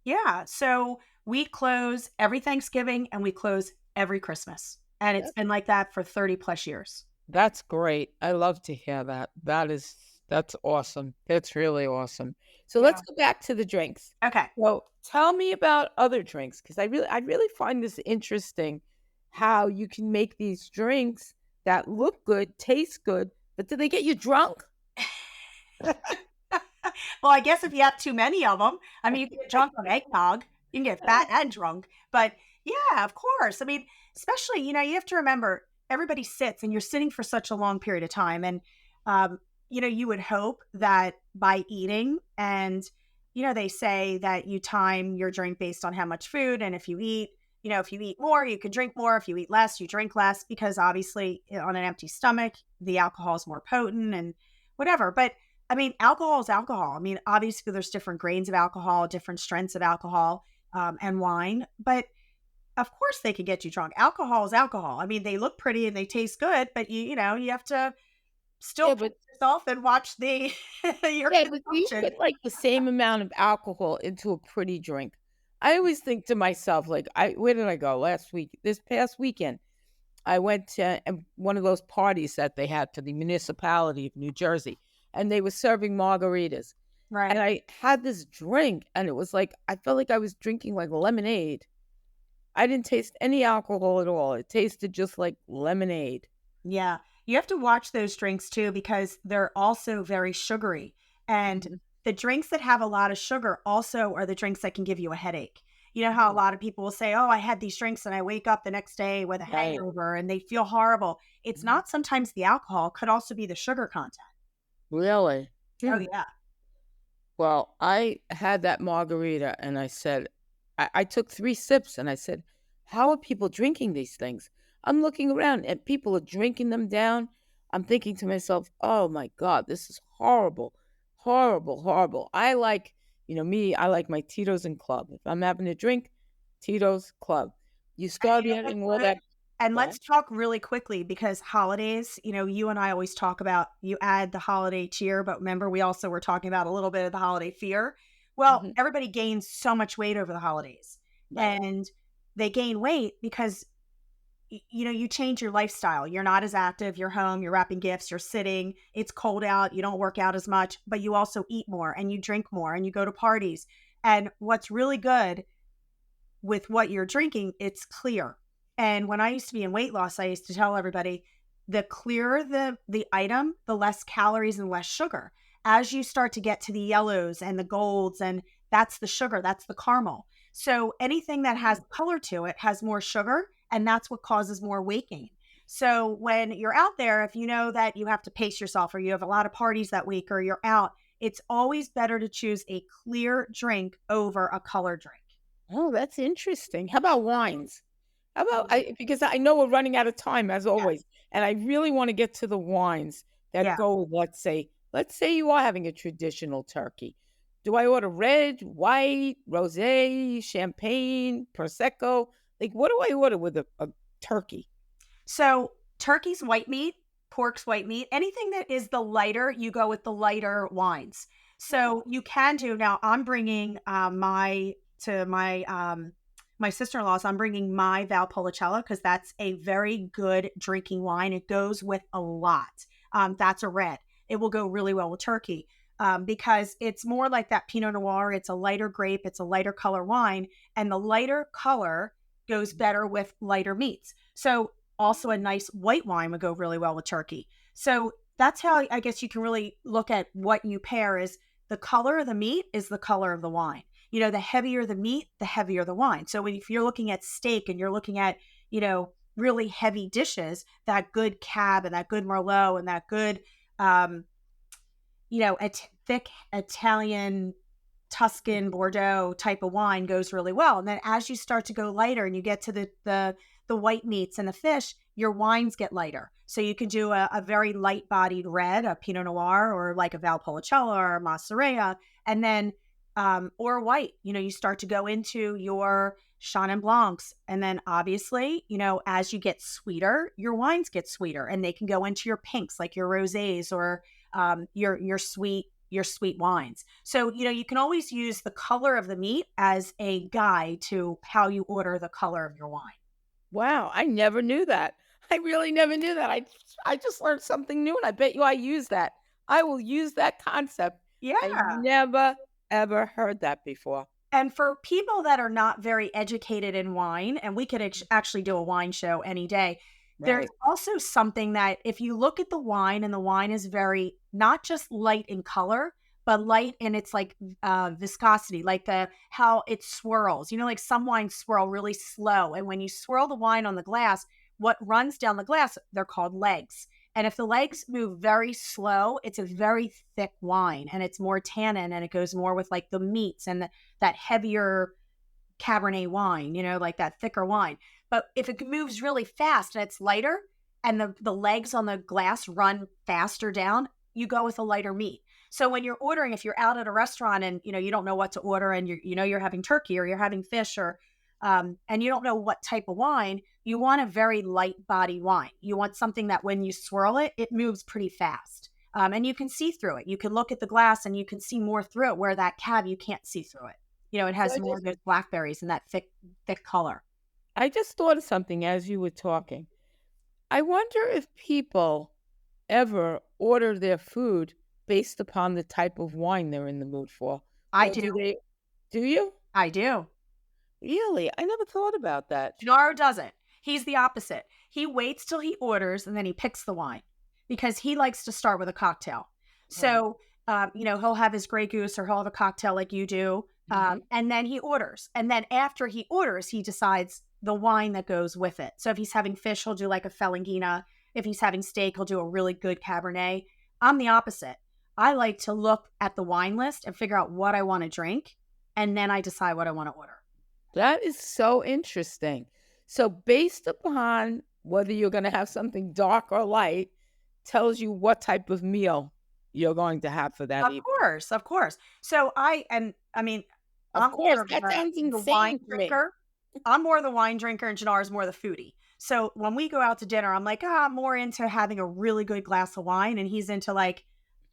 Yeah. So we close every Thanksgiving and we close every Christmas. And it's That been like that for 30 plus years. that's great. I love to hear that. That's awesome. That's really awesome. So let's Yeah. go back to the drinks. Okay. So tell me about other drinks because I really find this interesting how you can make these drinks that look good, taste good, but do they get you drunk? Well, I guess if you have too many of them, I mean, you can get drunk on eggnog. You can get fat and drunk. But yeah, of course. I mean, especially, you have to remember everybody sits and you're sitting for such a long period of time. And, you would hope that by eating and, they say that you time your drink based on how much food. And if you eat more, you can drink more. If you eat less, you drink less because obviously on an empty stomach, the alcohol is more potent and whatever. But I mean, alcohol is alcohol. I mean, obviously, there's different grains of alcohol, different strengths of alcohol, and wine. But of course, they can get you drunk. Alcohol is alcohol. I mean, they look pretty and they taste good, but you have to still Yeah, pace but yourself and watch the your yeah, but do you consumption. put like the same amount of alcohol into a pretty drink? I always think to myself, like, where did I go last week? This past weekend, I went to one of those parties that they had for the municipality of New Jersey, and they were serving margaritas. And Right. I had this drink, and it was like I felt like I was drinking like lemonade. I didn't taste any alcohol at all. It tasted just like lemonade. Yeah. You have to watch those drinks too because they're also very sugary. And Mhm, the drinks that have a lot of sugar also are the drinks that can give you a headache. You know how a mhm. lot of people will say, "Oh, I had these drinks and I wake up the next day with a Right. hangover and they feel horrible." It's Mhm. not sometimes the alcohol, it could also be the sugar content. Really? Oh, Hmm. yeah. Well, I had that margarita and I said, I took 3 sips and I said, how are people drinking these things? I'm looking around and people are drinking them down. I'm thinking to myself, oh my God, this is horrible, horrible, horrible. I like my Tito's and Club. If I'm having a drink, Tito's Club. You And start you know what's getting all good? that. And What? let's talk really quickly because holidays, you and I always talk about you add the holiday cheer, but remember, we also were talking about a little bit of the holiday fear. Well, Hmm. everybody gains so much weight over the holidays, Right. and they gain weight because you change your lifestyle. You're not as active. You're home. You're wrapping gifts. You're sitting. It's cold out. You don't work out as much, but you also eat more and you drink more and you go to parties. And what's really good with what you're drinking, it's clear. And when I used to be in weight loss, I used to tell everybody the clearer the item, the less calories and less sugar. As you start to get to the yellows and the golds, and that's the sugar, that's the caramel. So anything that has color to it has more sugar, and that's what causes more weight gain. So when you're out there, if you know that you have to pace yourself or you have a lot of parties that week or you're out, it's always better to choose a clear drink over a color drink. Oh, that's interesting. How about wines? How about Mm. I because I know we're running out of time as Yeah. always, and I really wanna get to the wines that Yeah. go, let's say you are having a traditional turkey. Do I order red, white, rosé, champagne, prosecco? Like, what do I order with a turkey? So turkey's white meat, pork's white meat. Anything that is the lighter, you go with the lighter wines. Oh, So you can do now. I'm bringing my sister-in-law's. I'm bringing my Valpolicella because that's a very good drinking wine. It goes with a lot. That's a red. It will go really well with turkey. Because it's more like that Pinot Noir. It's a lighter grape. It's a lighter color wine, and the lighter color goes better with lighter meats. So also, a nice white wine would go really well with turkey. So that's how I guess you can really look at what you pair is the color of the meat is the color of the wine. The heavier the meat, the heavier the wine. So if you're looking at steak and you're looking at, you know, really heavy dishes, that good Cab and that good Merlot and that good, um, thick Italian Tuscan Bordeaux type of wine goes really well. And then as you start to go lighter and you get to the white meats and the fish, your wines get lighter. So you can do a very light bodied red, a Pinot Noir, or like a Valpolicella or a Masseria, and then or white. You start to go into your Chenin Blancs, and then obviously, as you get sweeter, your wines get sweeter, and they can go into your pinks, like your rosés or your sweet wines. So, you can always use the color of the meat as a guide to how you order the color of your wine. Wow, I never knew that. I really never knew that. I just learned something new, and I bet you I use that. I will use that concept. I Yeah. never ever heard that before. And for people that are not very educated in wine, and we could actually do a wine show any day, there's Right. also something that if you look at the wine and the wine is very not just light in color, but light in its like viscosity, like the how it swirls. Like some wines swirl really slow, and when you swirl the wine on the glass, what runs down the glass, they're called legs. And if the legs move very slow, it's a very thick wine and it's more tannin and it goes more with like the meats and that heavier Cabernet wine, like that thicker wine. But if it moves really fast and it's lighter and the legs on the glass run faster down, you go with a lighter meat. So when you're ordering, if you're out at a restaurant and you don't know what to order and you're having turkey or you're having fish or and you don't know what type of wine, you want a very light body wine. You want something that when you swirl it, it moves pretty fast. And you can see through it. You can look at the glass and you can see more through it, where that Cab, you can't see through it. It So has more of those blackberries and that thick color. I just thought of something as you were talking. I wonder if people ever order their food based upon the type of wine they're in the mood for, I or do. do they? Do you? I do. Really? I never thought about that. Gennaro doesn't. He's the opposite. He waits till he orders and then he picks the wine because he likes to start with a cocktail. Right. So, he'll have his Grey Goose or he'll have a cocktail like you do. Mhm. And then he orders. And then after he orders, he decides the wine that goes with it. So if he's having fish, he'll do like a Felangina. If he's having steak, he'll do a really good Cabernet. I'm the opposite. I like to look at the wine list and figure out what I want to drink. And then I decide what I want to order. That is so interesting. So based upon whether you're gonna have something dark or light, tells you what type of meal you're going to have for that Of evening. course, of course. So I mean, Of I'm course, more of that sounds the wine insane to me. drinker. I'm more the wine drinker and Janar's more the foodie. So when we go out to dinner, I'm like, I'm more into having a really good glass of wine, and he's into like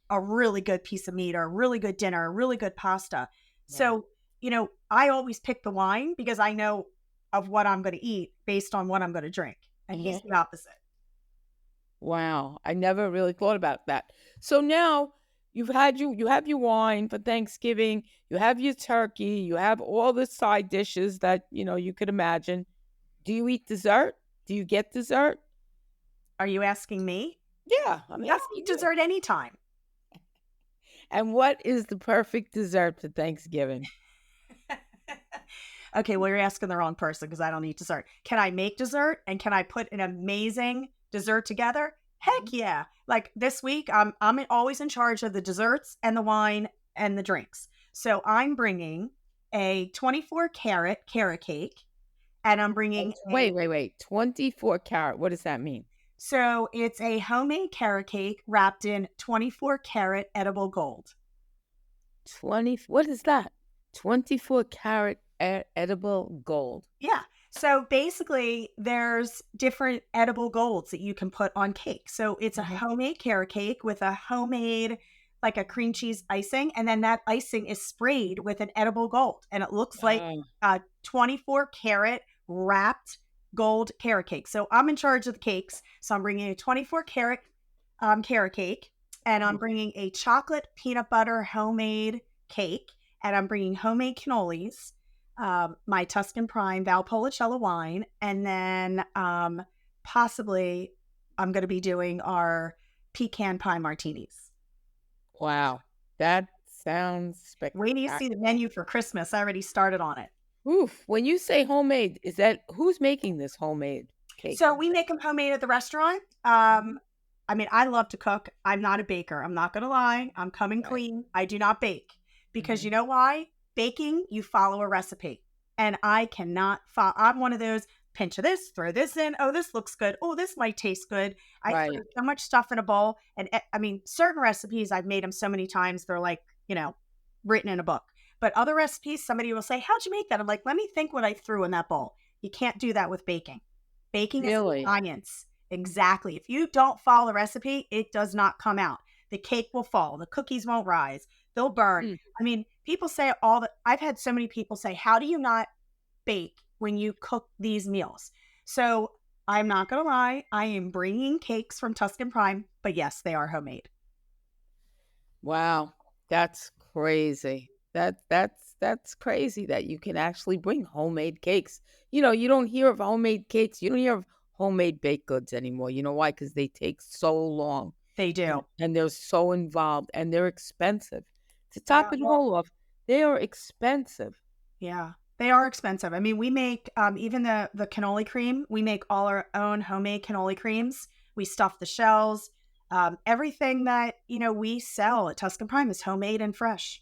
a really good piece of meat or a really good dinner, a really good pasta. Right. So, I always pick the wine because I know of what I'm going to eat based on what I'm going to drink. And he's the opposite. Wow, I never really thought about that. So now you have your wine for Thanksgiving, you have your turkey, you have all the side dishes that, you could imagine. Do you eat dessert? Do you get dessert? Are you asking me? Yeah, I'm Yeah, I'll asking eat you. dessert anytime. And what is the perfect dessert for Thanksgiving? Okay, well, you're asking the wrong person because I don't eat dessert. Can I make dessert and can I put an amazing dessert together? Heck Mhm. yeah. Like this week, I'm always in charge of the desserts and the wine and the drinks. So I'm bringing a 24 carrot cake and I'm bringing Wait, wait, wait. 24 carat. What does that mean? it's a homemade carrot cake wrapped in 24 karat edible gold. 20, what is that? 24 carat edible gold. Yeah. So basically, there's different edible golds that you can put on cake. So it's a Mhm. homemade carrot cake with a homemade, like a cream cheese icing. And then that icing is sprayed with an edible gold. And it looks like Oh, a 24 karat wrapped gold carrot cake. So I'm in charge of the cakes. So I'm bringing a 24 karat carrot cake. And I'm mhm. bringing a chocolate peanut butter homemade cake. And I'm bringing homemade cannolis, my Tuscan Prime Valpolicella wine, and then possibly I'm going to be doing our pecan pie martinis. Wow. That sounds Wait till you see the spectacular. menu for Christmas. I already started on it. Oof. When you say homemade, is that who's making this homemade? So cakes, we make them etc.? homemade at the restaurant. Mhm. I mean, I love to cook. I'm not a baker. I'm not going to lie. I'm coming Right. clean. I do not bake because you Mhm. know why? Baking, you follow a recipe. And I cannot follow. I'm one of those pinch of this, throw this in. Oh, this looks good. Oh, this might taste good. I throw Right. so much stuff in a bowl. And I mean, certain recipes, I've made them so many times, they're like, written in a book. But other recipes, somebody will say, "How'd you make that?" I'm like, let me think what I threw in that bowl. You can't do that with baking. Baking is a Really? science. Exactly. If you don't follow the recipe, it does not come out. The cake will fall. The cookies won't rise. They'll burn. Mm. I mean, people say all the, I've had so many people say, "How do you not bake when you cook these meals?" So I'm not going to lie. I am bringing cakes from Tuscan Prime, but yes, they are homemade. Wow, that's crazy. That's crazy that you can actually bring homemade cakes. You don't hear of homemade cakes. You don't hear of homemade baked goods anymore. You know why? Because they take so long They and do. and they're so involved and they're expensive. To Yeah. top it Well, all off, they are expensive. yeah, they are expensive. I mean, we make even the cannoli cream. We make all our own homemade cannoli creams. We stuff the shells. Everything that we sell at Tuscan Prime is homemade and fresh.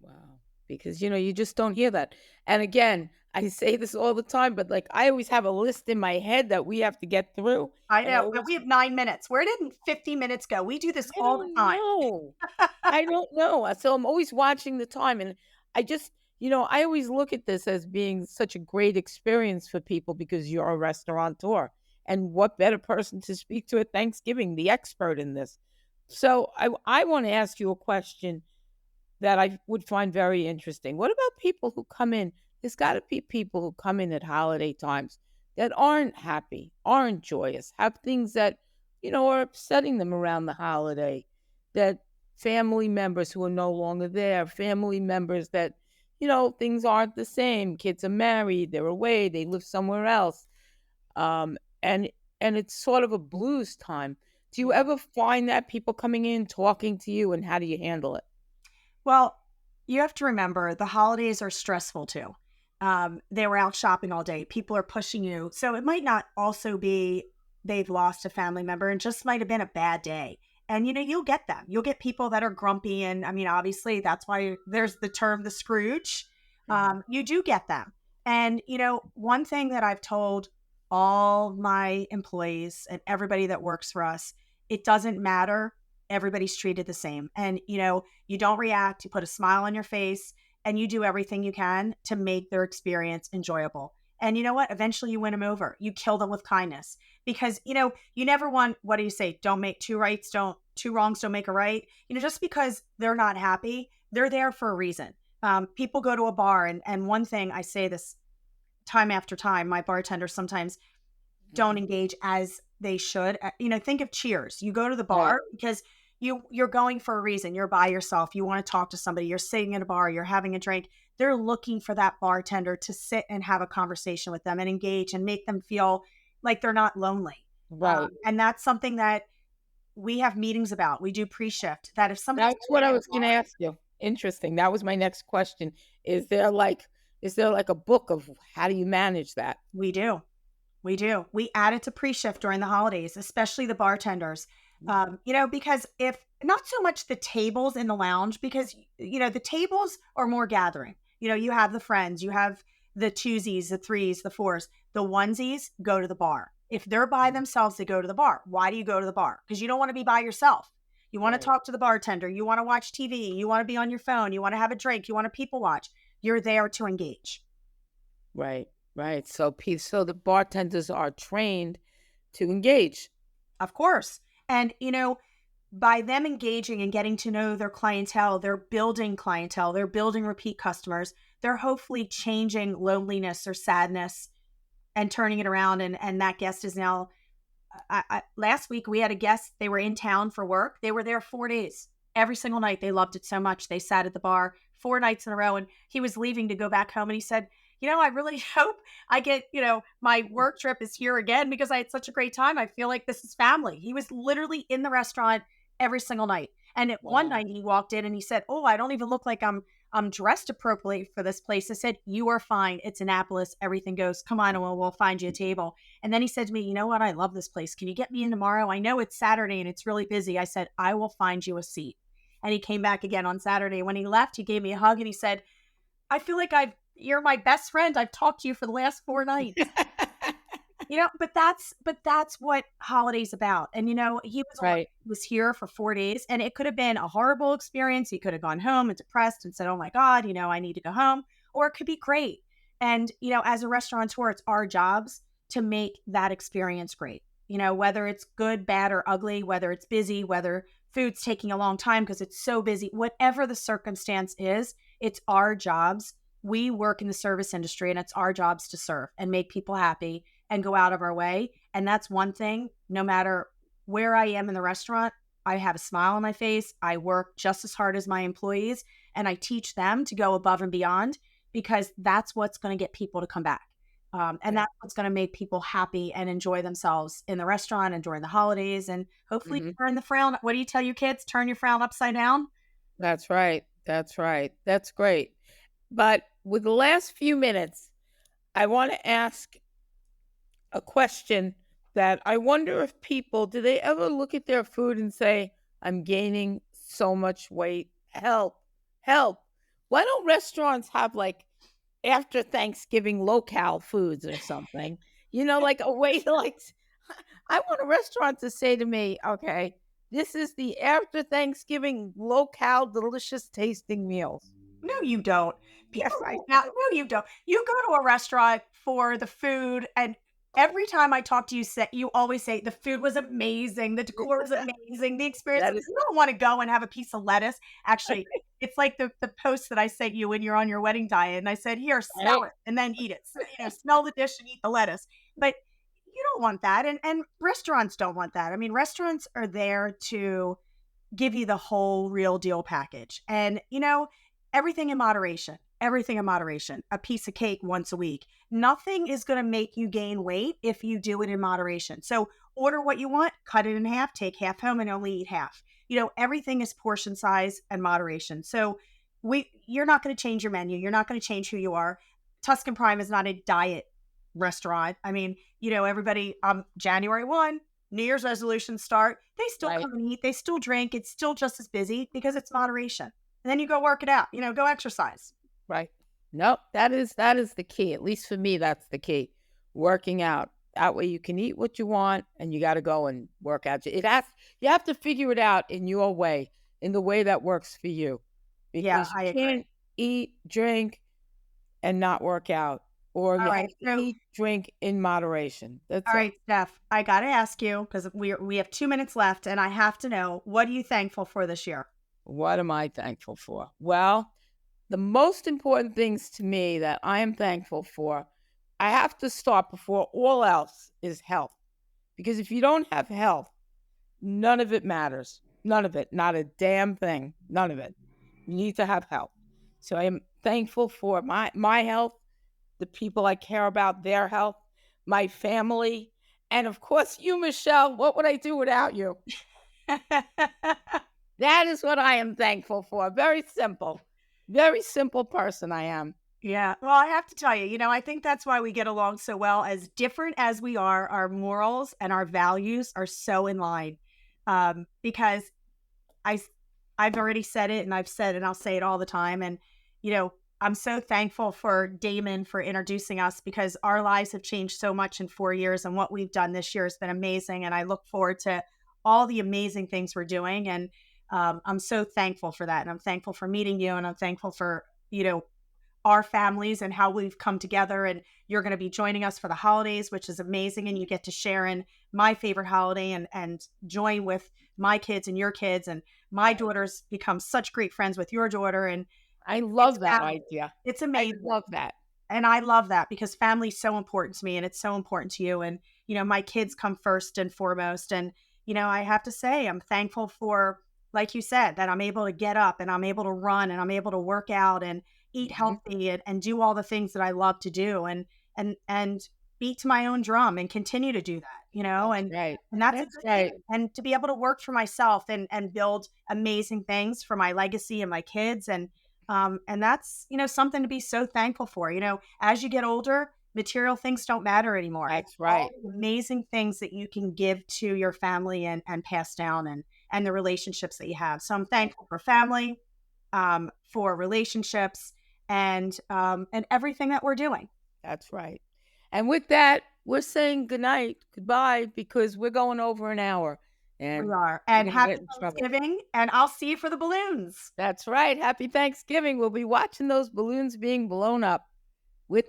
Wow. Because, you just don't hear that. And again, I say this all the time, but like I always have a list in my head that we have to get through. I And I know, but always we have 9 minutes. Where did 50 minutes go? We do this I all the don't time. know. I don't know. So I'm always watching the time and I just, I always look at this as being such a great experience for people because you're a restaurateur. And what better person to speak to at Thanksgiving, the expert in this. So I want to ask you a question that I would find very interesting. What about people who come in? There's got to be people who come in at holiday times that aren't happy, aren't joyous, have things that, are upsetting them around the holiday, that family members who are no longer there, family members that, things aren't the same. Kids are married, they're away, they live somewhere else. Um, and and it's sort of a blues time. Do you Yeah. ever find that people coming in talking to you and how do you handle it? Well, you have to remember the holidays are stressful too. They were out shopping all day. People are pushing you. So it might not also be they've lost a family member and just might have been a bad day. And you'll get them. You'll get people that are grumpy. And I mean, obviously, that's why there's the term the Scrooge. Mhm. You do get them. And, one thing that I've told all my employees and everybody that works for us, it doesn't matter. Everybody's treated the same. And, you don't react, you put a smile on your face, and you do everything you can to make their experience enjoyable. And you know what? Eventually you win them over. You kill them with kindness because, you never want, what do you say? Don't make two wrongs don't make a right. Just because they're not happy, they're there for a reason. People go to a bar and one thing I say this time after time, my bartenders sometimes don't Mhm. engage as they should. Think of Cheers. You go to the Right. bar because you're going for a reason. You're by yourself. You want to talk to somebody. You're sitting at a bar. You're having a drink. They're looking for that bartender to sit and have a conversation with them and engage and make them feel like they're not lonely. Right. And that's something that we have meetings about. We do pre-shift. That if somebody's That's what sitting I at a was gonna bar, ask you. Interesting. That was my next question. Is there like is there like a book of how do you manage that? we do. We do. We add it to pre-shift during the holidays, especially the bartenders. Okay. Because if not so much the tables in the lounge, because the tables are more gathering. You have the friends, you have the twosies, the threes, the fours, the onesies go to the bar. If they're by Mhm. themselves, they go to the bar. Why do you go to the bar? Because you don't want to be by yourself. You want to Right. talk to the bartender. You want to watch TV. You want to be on your phone. You want to have a drink. You want to people watch. You're there to engage. Right. Right. So the bartenders are trained to engage. Of course. And, by them engaging and getting to know their clientele, they're building repeat customers, they're hopefully changing loneliness or sadness and turning it around. And that guest is now, last week we had a guest, they were in town for work. They were there 4 days. Every single night. They loved it so much. They sat at the bar 4 nights in a row and he was leaving to go back home. And he said, I really hope I get, my work trip is here again because I had such a great time. I feel like this is family. He was literally in the restaurant every single night. And at one Wow. night he walked in and he said, "Oh, I don't even look like I'm dressed appropriately for this place. I said, you are fine. It's Annapolis. Everything goes, come on, and we'll find you a table. And then he said to me, you know what? I love this place. Can you get me in tomorrow? I know it's Saturday and it's really busy. I said, I will find you a seat. And he came back again on Saturday. When he left, he gave me a hug and he said, I feel like you're my best friend. I've talked to you for the last 4 nights. But that's what holidays about. And Right. he was here for 4 days, and it could have been a horrible experience. He could have gone home and depressed and said, "Oh my God, I need to go home," or it could be great. And as a restaurateur, it's our jobs to make that experience great. Whether it's good, bad, or ugly, whether it's busy, whether food's taking a long time because it's so busy, whatever the circumstance is, it's our jobs. We work in the service industry, and it's our jobs to serve and make people happy and go out of our way. And that's one thing, no matter where I am in the restaurant, I have a smile on my face. I work just as hard as my employees, and I teach them to go above and beyond because that's what's going to get people to come back. And Right. that's what's going to make people happy and enjoy themselves in the restaurant and during the holidays. And hopefully Mhm. turn the frown. What do you tell your kids? Turn your frown upside down. That's right. That's right. That's great. But with the last few minutes, I want to ask a question that I wonder if people do they ever look at their food and say, I'm gaining so much weight. Help, help. Why don't restaurants have like after Thanksgiving locale foods or something? Like a way to I want a restaurant to say to me, okay, this is the after Thanksgiving locale delicious tasting meals. No, you don't. Yes, People I right now, no, you don't. You go to a restaurant for the food, and every time I talk to you, you always say the food was amazing, the decor was amazing, the experience. that is You don't want to go and have a piece of lettuce. Actually, it's like the post that I sent you when you're on your wedding diet, and I said, "Here, right. smell it, and then eat it. Smell the dish and eat the lettuce." But you don't want that, and restaurants don't want that. I mean, restaurants are there to give you the whole real deal package. And, everything in moderation, everything in moderation, a piece of cake once a week. Nothing is going to make you gain weight if you do it in moderation. So order what you want, cut it in half, take half home and only eat half. Everything is portion size and moderation. So you're not going to change your menu. You're not going to change who you are. Tuscan Prime is not a diet restaurant. I mean, everybody January 1, New Year's resolutions start, they still Right. come and eat, they still drink, it's still just as busy because it's moderation. And then you go work it out, go exercise. Right. Nope, that is the key. At least for me, that's the key. Working out. That way you can eat what you want and you got to go and work out. You have to figure it out in your way, in the way that works for you. Yeah, Because you I agree. can't eat, drink and not work out, or All you right. have to So, eat, drink in moderation. That's all it. right, Steph, I got to ask you because we have 2 minutes left and I have to know, what are you thankful for this year? What am I thankful for? Well, the most important things to me that I am thankful for, I have to start before all else is health. Because if you don't have health, none of it matters. None of it. Not a damn thing. None of it. You need to have health. So I am thankful for my health, the people I care about, their health, my family, and of course you, Michelle. What would I do without you? That is what I am thankful for. Very simple. Very simple person I am. Yeah. Well, I have to tell you, I think that's why we get along so well. As different as we are, our morals and our values are so in line. Because I, s- I've already said it and I've said, and I'll say it all the time. And, I'm so thankful for Damon for introducing us because our lives have changed so much in 4 years. And what we've done this year has been amazing. And I look forward to all the amazing things we're doing. And I'm so thankful for that. And I'm thankful for meeting you. And I'm thankful for, our families and how we've come together. And you're going to be joining us for the holidays, which is amazing. And you get to share in my favorite holiday and join with my kids and your kids. And my daughters become such great friends with your daughter. And I it's love that family. idea. It's I amazing. love that. And I love that because family is so important to me and it's so important to you. And, my kids come first and foremost. And, I have to say, I'm thankful for, like you said, that I'm able to get up and I'm able to run and I'm able to work out and eat Mhm. healthy and do all the things that I love to do and beat to my own drum and continue to do that, That's and right. and that's a That's good right. thing. And to be able to work for myself and build amazing things for my legacy and my kids. And And that's, something to be so thankful for. As you get older, material things don't matter anymore. It's That's all right. the amazing things that you can give to your family and pass down, and the relationships that you have. So I'm thankful for family, for relationships, and everything that we're doing. That's right. And with that, we're saying goodnight, goodbye, because we're going over an hour We and are. we're And going to happy get in trouble. Thanksgiving, and I'll see you for the balloons. That's right. Happy Thanksgiving. We'll be watching those balloons being blown up with